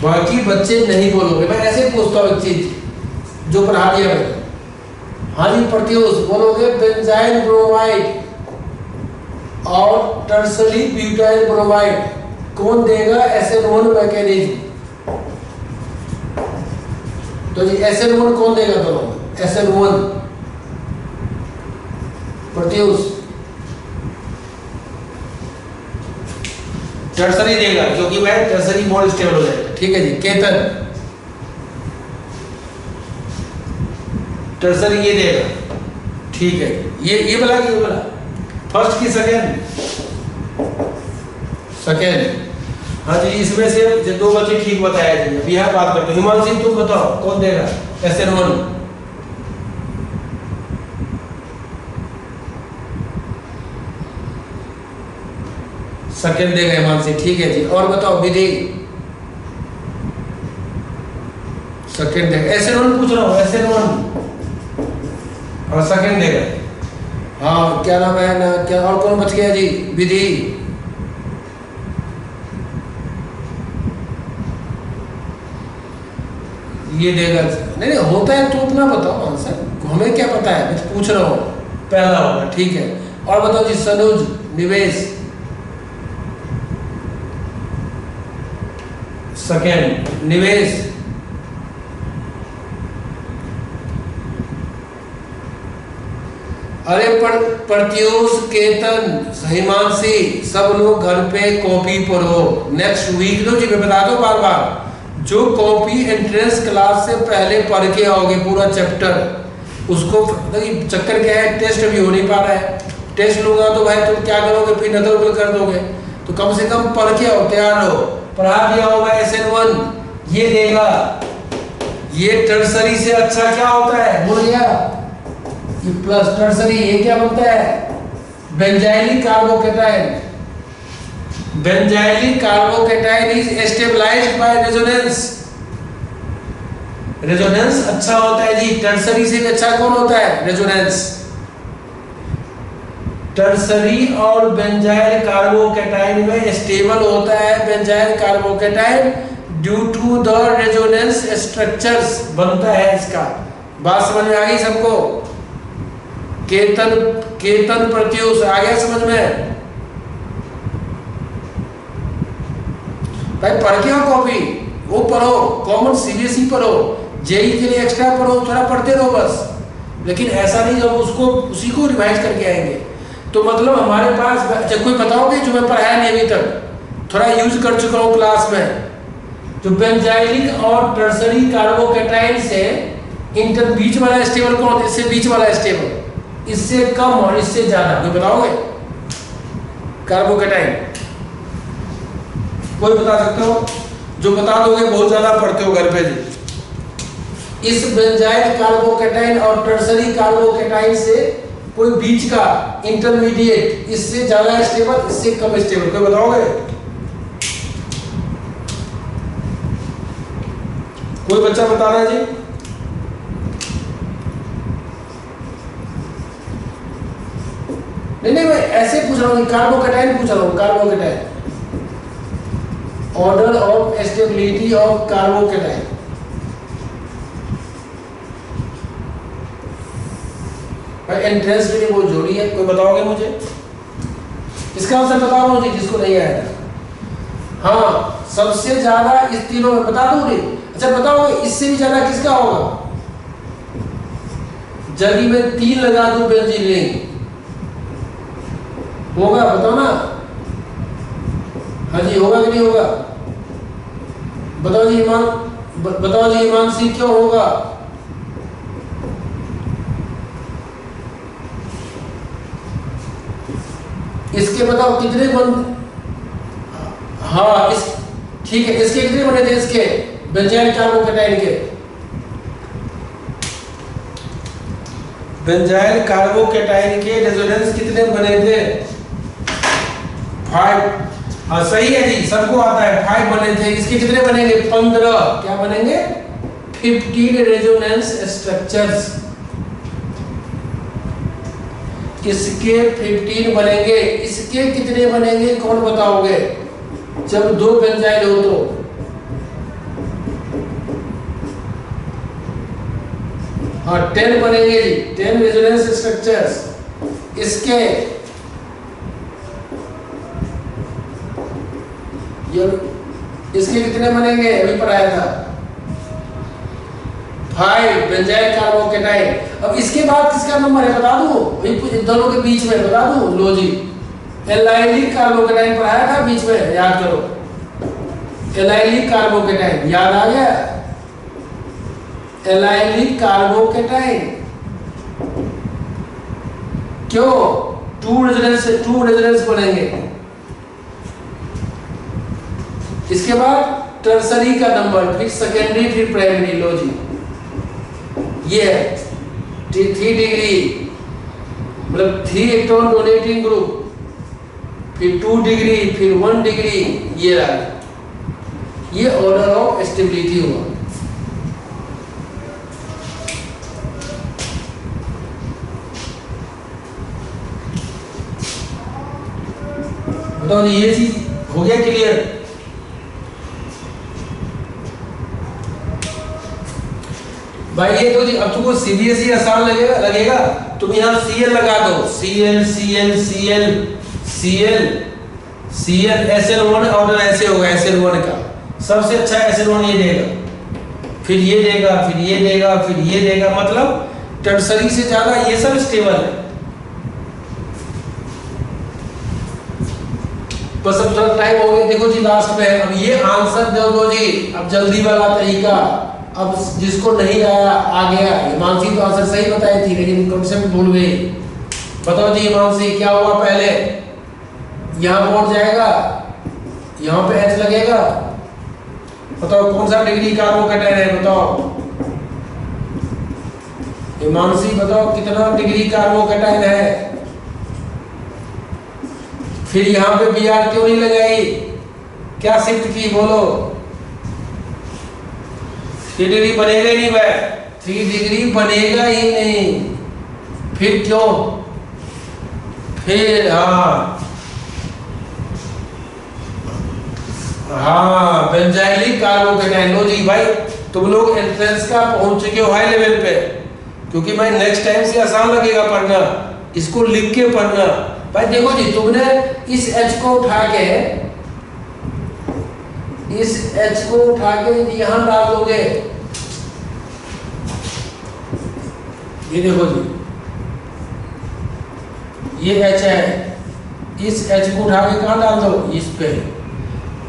बाकी बच्चे नहीं बोलोगे। मैं ऐसे पूछता हूँ एक चीज जो पढ़ा दिया मैंने। हाँ जी, प्रत्युष बोलोगे बेंजाइल ब्रोमाइड और टर्सरी ब्यूटाइल ब्रोमाइड कौन देगा? SN1 mechanism. तो जी SN1 कौन देगा दोनों? SN1 प्रत्युष टर्सरी देगा, क्योंकि वह टर्सरी मोर स्टेबल हो जाएगा। ठीक है जी। केतन टर्सरी ये देगा। ठीक है, ये वाला कि ये वाला? फर्स्ट की सेकेंड? सेकेंड। हाँ जी, इसमें से दो बच्चे ठीक बताया जी। अभी यह बात करते। हिमांशी तुम बताओ कौन देगा SN1? सेकेंड देगा हिमांशी। ठीक है जी। और बताओ विधि। सेकेंड देगा। SN1 पूछ रहा हूँ, SN1 और सेकेंड देगा। हाँ, क्या नाम है ना? क्या और कौन बच गया जी? विधि। ये देगा। नहीं होता है तो अपना बताओ आंसर, हमें क्या पता है, मैं पूछ रहा हूँ। पहला होगा। ठीक है। और बताओ जी सनुज, निवेश। सेकेंड निवेश। अरे प्रत्युष, केतन, हिमांशी सब लोग घर पे कॉपी पढ़ो। नेक्स्ट वीक लो जी, मैं बता दो बार बार, जो कॉपी एंट्रेंस क्लास से पहले पढ़ के आओगे पूरा चैप्टर, उसको चक्कर क्या है, टेस्ट भी हो नहीं पा रहा है। टेस्ट लूंगा तो भाई तुम क्या करोगे, फिर नजर उधर कर दोगे। तो कम से कम पढ़ के आओ, तैयार हो। पढ़ा दिया होगा SN1 ये देगा। ये टर्सरी से अच्छा क्या होता है? बोल गया ये प्लस टर्सरी, ये क्या बनता है? Benzylic carbocation. Benzylic carbocation is stabilized by resonance. Resonance अच्छा होता है जी। टर्सरी से भी अच्छा कौन होता है? रेजोनेंस। टर्सरी और बेंजाइल कार्बोकेटाइन में स्टेबल होता है benzyl carbocation due to the resonance structures बनता है इसका। बात समझ में आ गई सबको? केतन प्रत्युष आ गया समझ में? भाई पढ़ के आओ कॉपी, वो पढ़ो, कॉमन CBSE पढ़ो, JEE के लिए एक्स्ट्रा पढ़ो, थोड़ा पढ़ते रहो बस। लेकिन ऐसा नहीं जब उसको उसी को रिवाइज करके आएंगे। तो मतलब हमारे पास, अच्छा कोई बताओगे जो मैं पढ़ाया नहीं अभी तक, थोड़ा यूज कर चुका हूँ क्लास में, जो बेंजाइलिक और टर्सरी कार्बोकेटाइन से इंटर बीच वाला स्टेबल कौन, इससे बीच वाला स्टेबल, इससे कम और इससे ज्यादा, कोई बताओगे? कार्बोकेटाइन कोई बता सकते हो? जो बता दोगे बहुत ज्यादा पढ़ते हो घर पे जी। इस बेंजाइल कार्बोकेटाइन और टर्सरी कार्बोकेटाइन से कोई बीच का इंटरमीडिएट, इससे ज्यादा स्टेबल इससे कम स्टेबल, कोई बताओगे? कोई बच्चा बता रहा है जी? नहीं मैं ऐसे पूछ रहा हूँ, कार्बोकेटाइन पूछ रहा हूँ, carbocation, order of stability of carbocation. Entrance के लिए वो जोड़ी है, कोई बताओगे मुझे? इसका आंसर बताओ मुझे जिसको नहीं आया था। हाँ सबसे ज्यादा इस तीनों में बता दोगे? अच्छा बताओ इससे भी ज्यादा किसका होगा? जल्दी में 3 लगा दूं बेंजीन रिंग, होगा? बताओ ना। हाँ जी होगा कि नहीं होगा? बताओ जी ईमान, बताओ जी ईमान सिंह क्यों होगा? इसके बताओ कितने बन, हाँ इस ठीक है, इसके कितने बने थे? इसके बेंजाइल कार्बोकेटाइन के, बेंजाइल कार्बोकेटाइन के रेजोनेंस कितने बने थे? 5। हाँ सही है जी, सबको आता है, 5 बने थे। इसके कितने बनेंगे? 15। क्या बनेंगे? 15 रेजोनेंस स्ट्रक्चर्स। इसके 15 बनेंगे। इसके कितने बनेंगे कौन बताओगे? जब 2 बेंजाइल हो तो हाँ 10 बनेंगे जी, 10 रेजोनेंस स्ट्रक्चर्स। इसके इसके कितने बनेंगे? अभी पढ़ाया था 5 बेंजाइल कार्बोकेटाइन। अब इसके बाद किसका नंबर है बता दूं? दोनों के बीच में बता दूं? लो जी, एलाइलिक कार्बोकेटाइन पढ़ाया था बीच में, याद करो। एलाइलिक कार्बोकेटाइन याद आ गया? एलाइलिक कार्बोकेटाइन क्यों? 2 रेजोनेंस बनेंगे। इसके बाद टर्सरी का नंबर, फिर सेकेंडरी, फिर प्राइमरी। लो जी ये है 3 डिग्री, मतलब 3 इलेक्ट्रॉन डोनेटिंग ग्रुप, फिर 2 डिग्री, फिर 1 डिग्री, ये रहा। ये ऑर्डर ऑफ स्टेबिलिटी हुआ। बताओ ये चीज हो गया क्लियर? भाई ये तो जी अब तुमको सीबीएसई आसान लगेगा। तुम यहाँ सीएल लगा दो, CL CL CL CL CL SL1 order ऐसे होगा। SL1 का सबसे अच्छा SL1 ये देगा, फिर ये देगा, फिर ये देगा, फिर ये देगा, मतलब टर्सरी से ज्यादा ये सब स्टेबल है। बस अब थोड़ा टाइम हो गया, देखो जी लास्ट में। अब ये आंसर दे दो जी, अब जल्दी वाला तरीका। अब जिसको नहीं आया आ गया। हिमांशी तो आंसर सही बताई थी लेकिन कॉन्सेप्ट भूल गई। बताओ जी हिमांशी क्या हुआ? पहले यहाँ बोर्ड जाएगा, यहाँ पे H लगेगा। बताओ कौन सा डिग्री कार्बोकेटाइन है? बताओ हिमांशी, बताओ कितना डिग्री कार्बोकेटाइन है? फिर यहाँ पे Br क्यों नहीं लगाई? क्या शिफ्ट की? बोलो। 3 डिग्री बनेगा ही नहीं भाई, 3 डिग्री बनेगा ही नहीं। फिर क्यों? फिर हाँ बेंजाइलिक कार्बोकेटाइन। लो जी भाई तुम लोग एंट्रेंस का पहुंच चुके हो हाई लेवल पे, क्योंकि भाई नेक्स्ट टाइम से आसान लगेगा पढ़ना। इसको लिख के पढ़ना। भाई देखो जी, तुमने इस H को उठा के, इस H को उठा के यहां डाल दोगे, ये देखो जी, ये H है, इस H को उठा के कहाँ डाल दो, इस पे।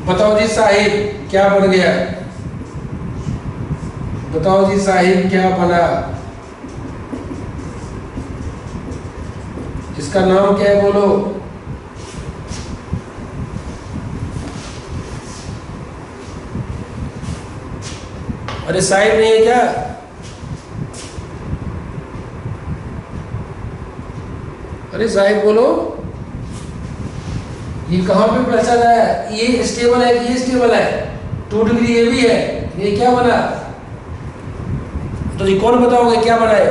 बताओ जी साहिब क्या बन गया, बताओ जी साहिब क्या बना, इसका नाम क्या है बोलो। अरे साहिब नहीं है क्या, अरे साहिब बोलो। ये कहाँ पे पहचान है, ये स्टेबल है कि ये स्टेबल है, 2 डिग्री ये भी है, ये क्या बना, तो ये कौन बताओगे क्या बना है,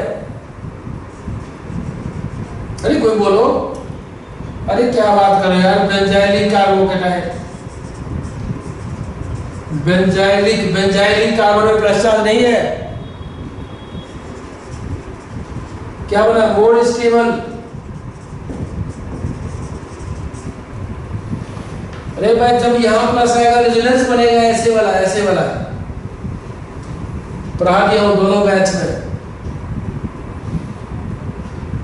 अरे कोई बोलो। अरे क्या बात कर रहे हो यार, बेंजाइलिक कार्बोकेटाइन, बेंजाइलिक कार्बन में प्लस चार्ज नहीं है, क्या बना, मोर स्टेबल। अरे भाई जब यहां प्लस आएगा रेजोनेंस बनेगा, ऐसे वाला पढ़ा दिया हूं दोनों बैच में।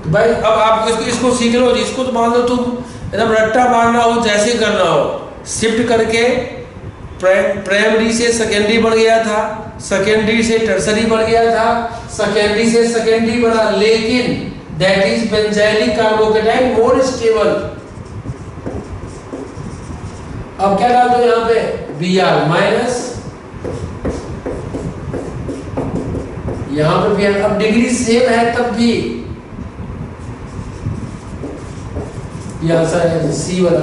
तो भाई अब आप इसको सीख लो, इसको तो मान लो तुम एकदम रट्टा मारना हो, जैसे करना हो, शिफ्ट करके प्राइमरी से सेकेंडरी बढ़ गया था, सेकेंडरी से टर्सरी बढ़ गया था, सेकेंडरी से सेकेंडरी बढ़ा, लेकिन that is benzylic carbocation more stable. अब क्या डाल दो यहां पे, Br माइनस, यहां पे भी अब डिग्री सेम है तब भी, ये आंसर है सी वाला।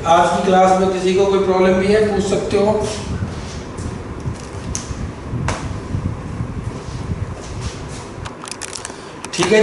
आज की क्लास में किसी को कोई प्रॉब्लम भी है, पूछ सकते हो। ठीक है जी।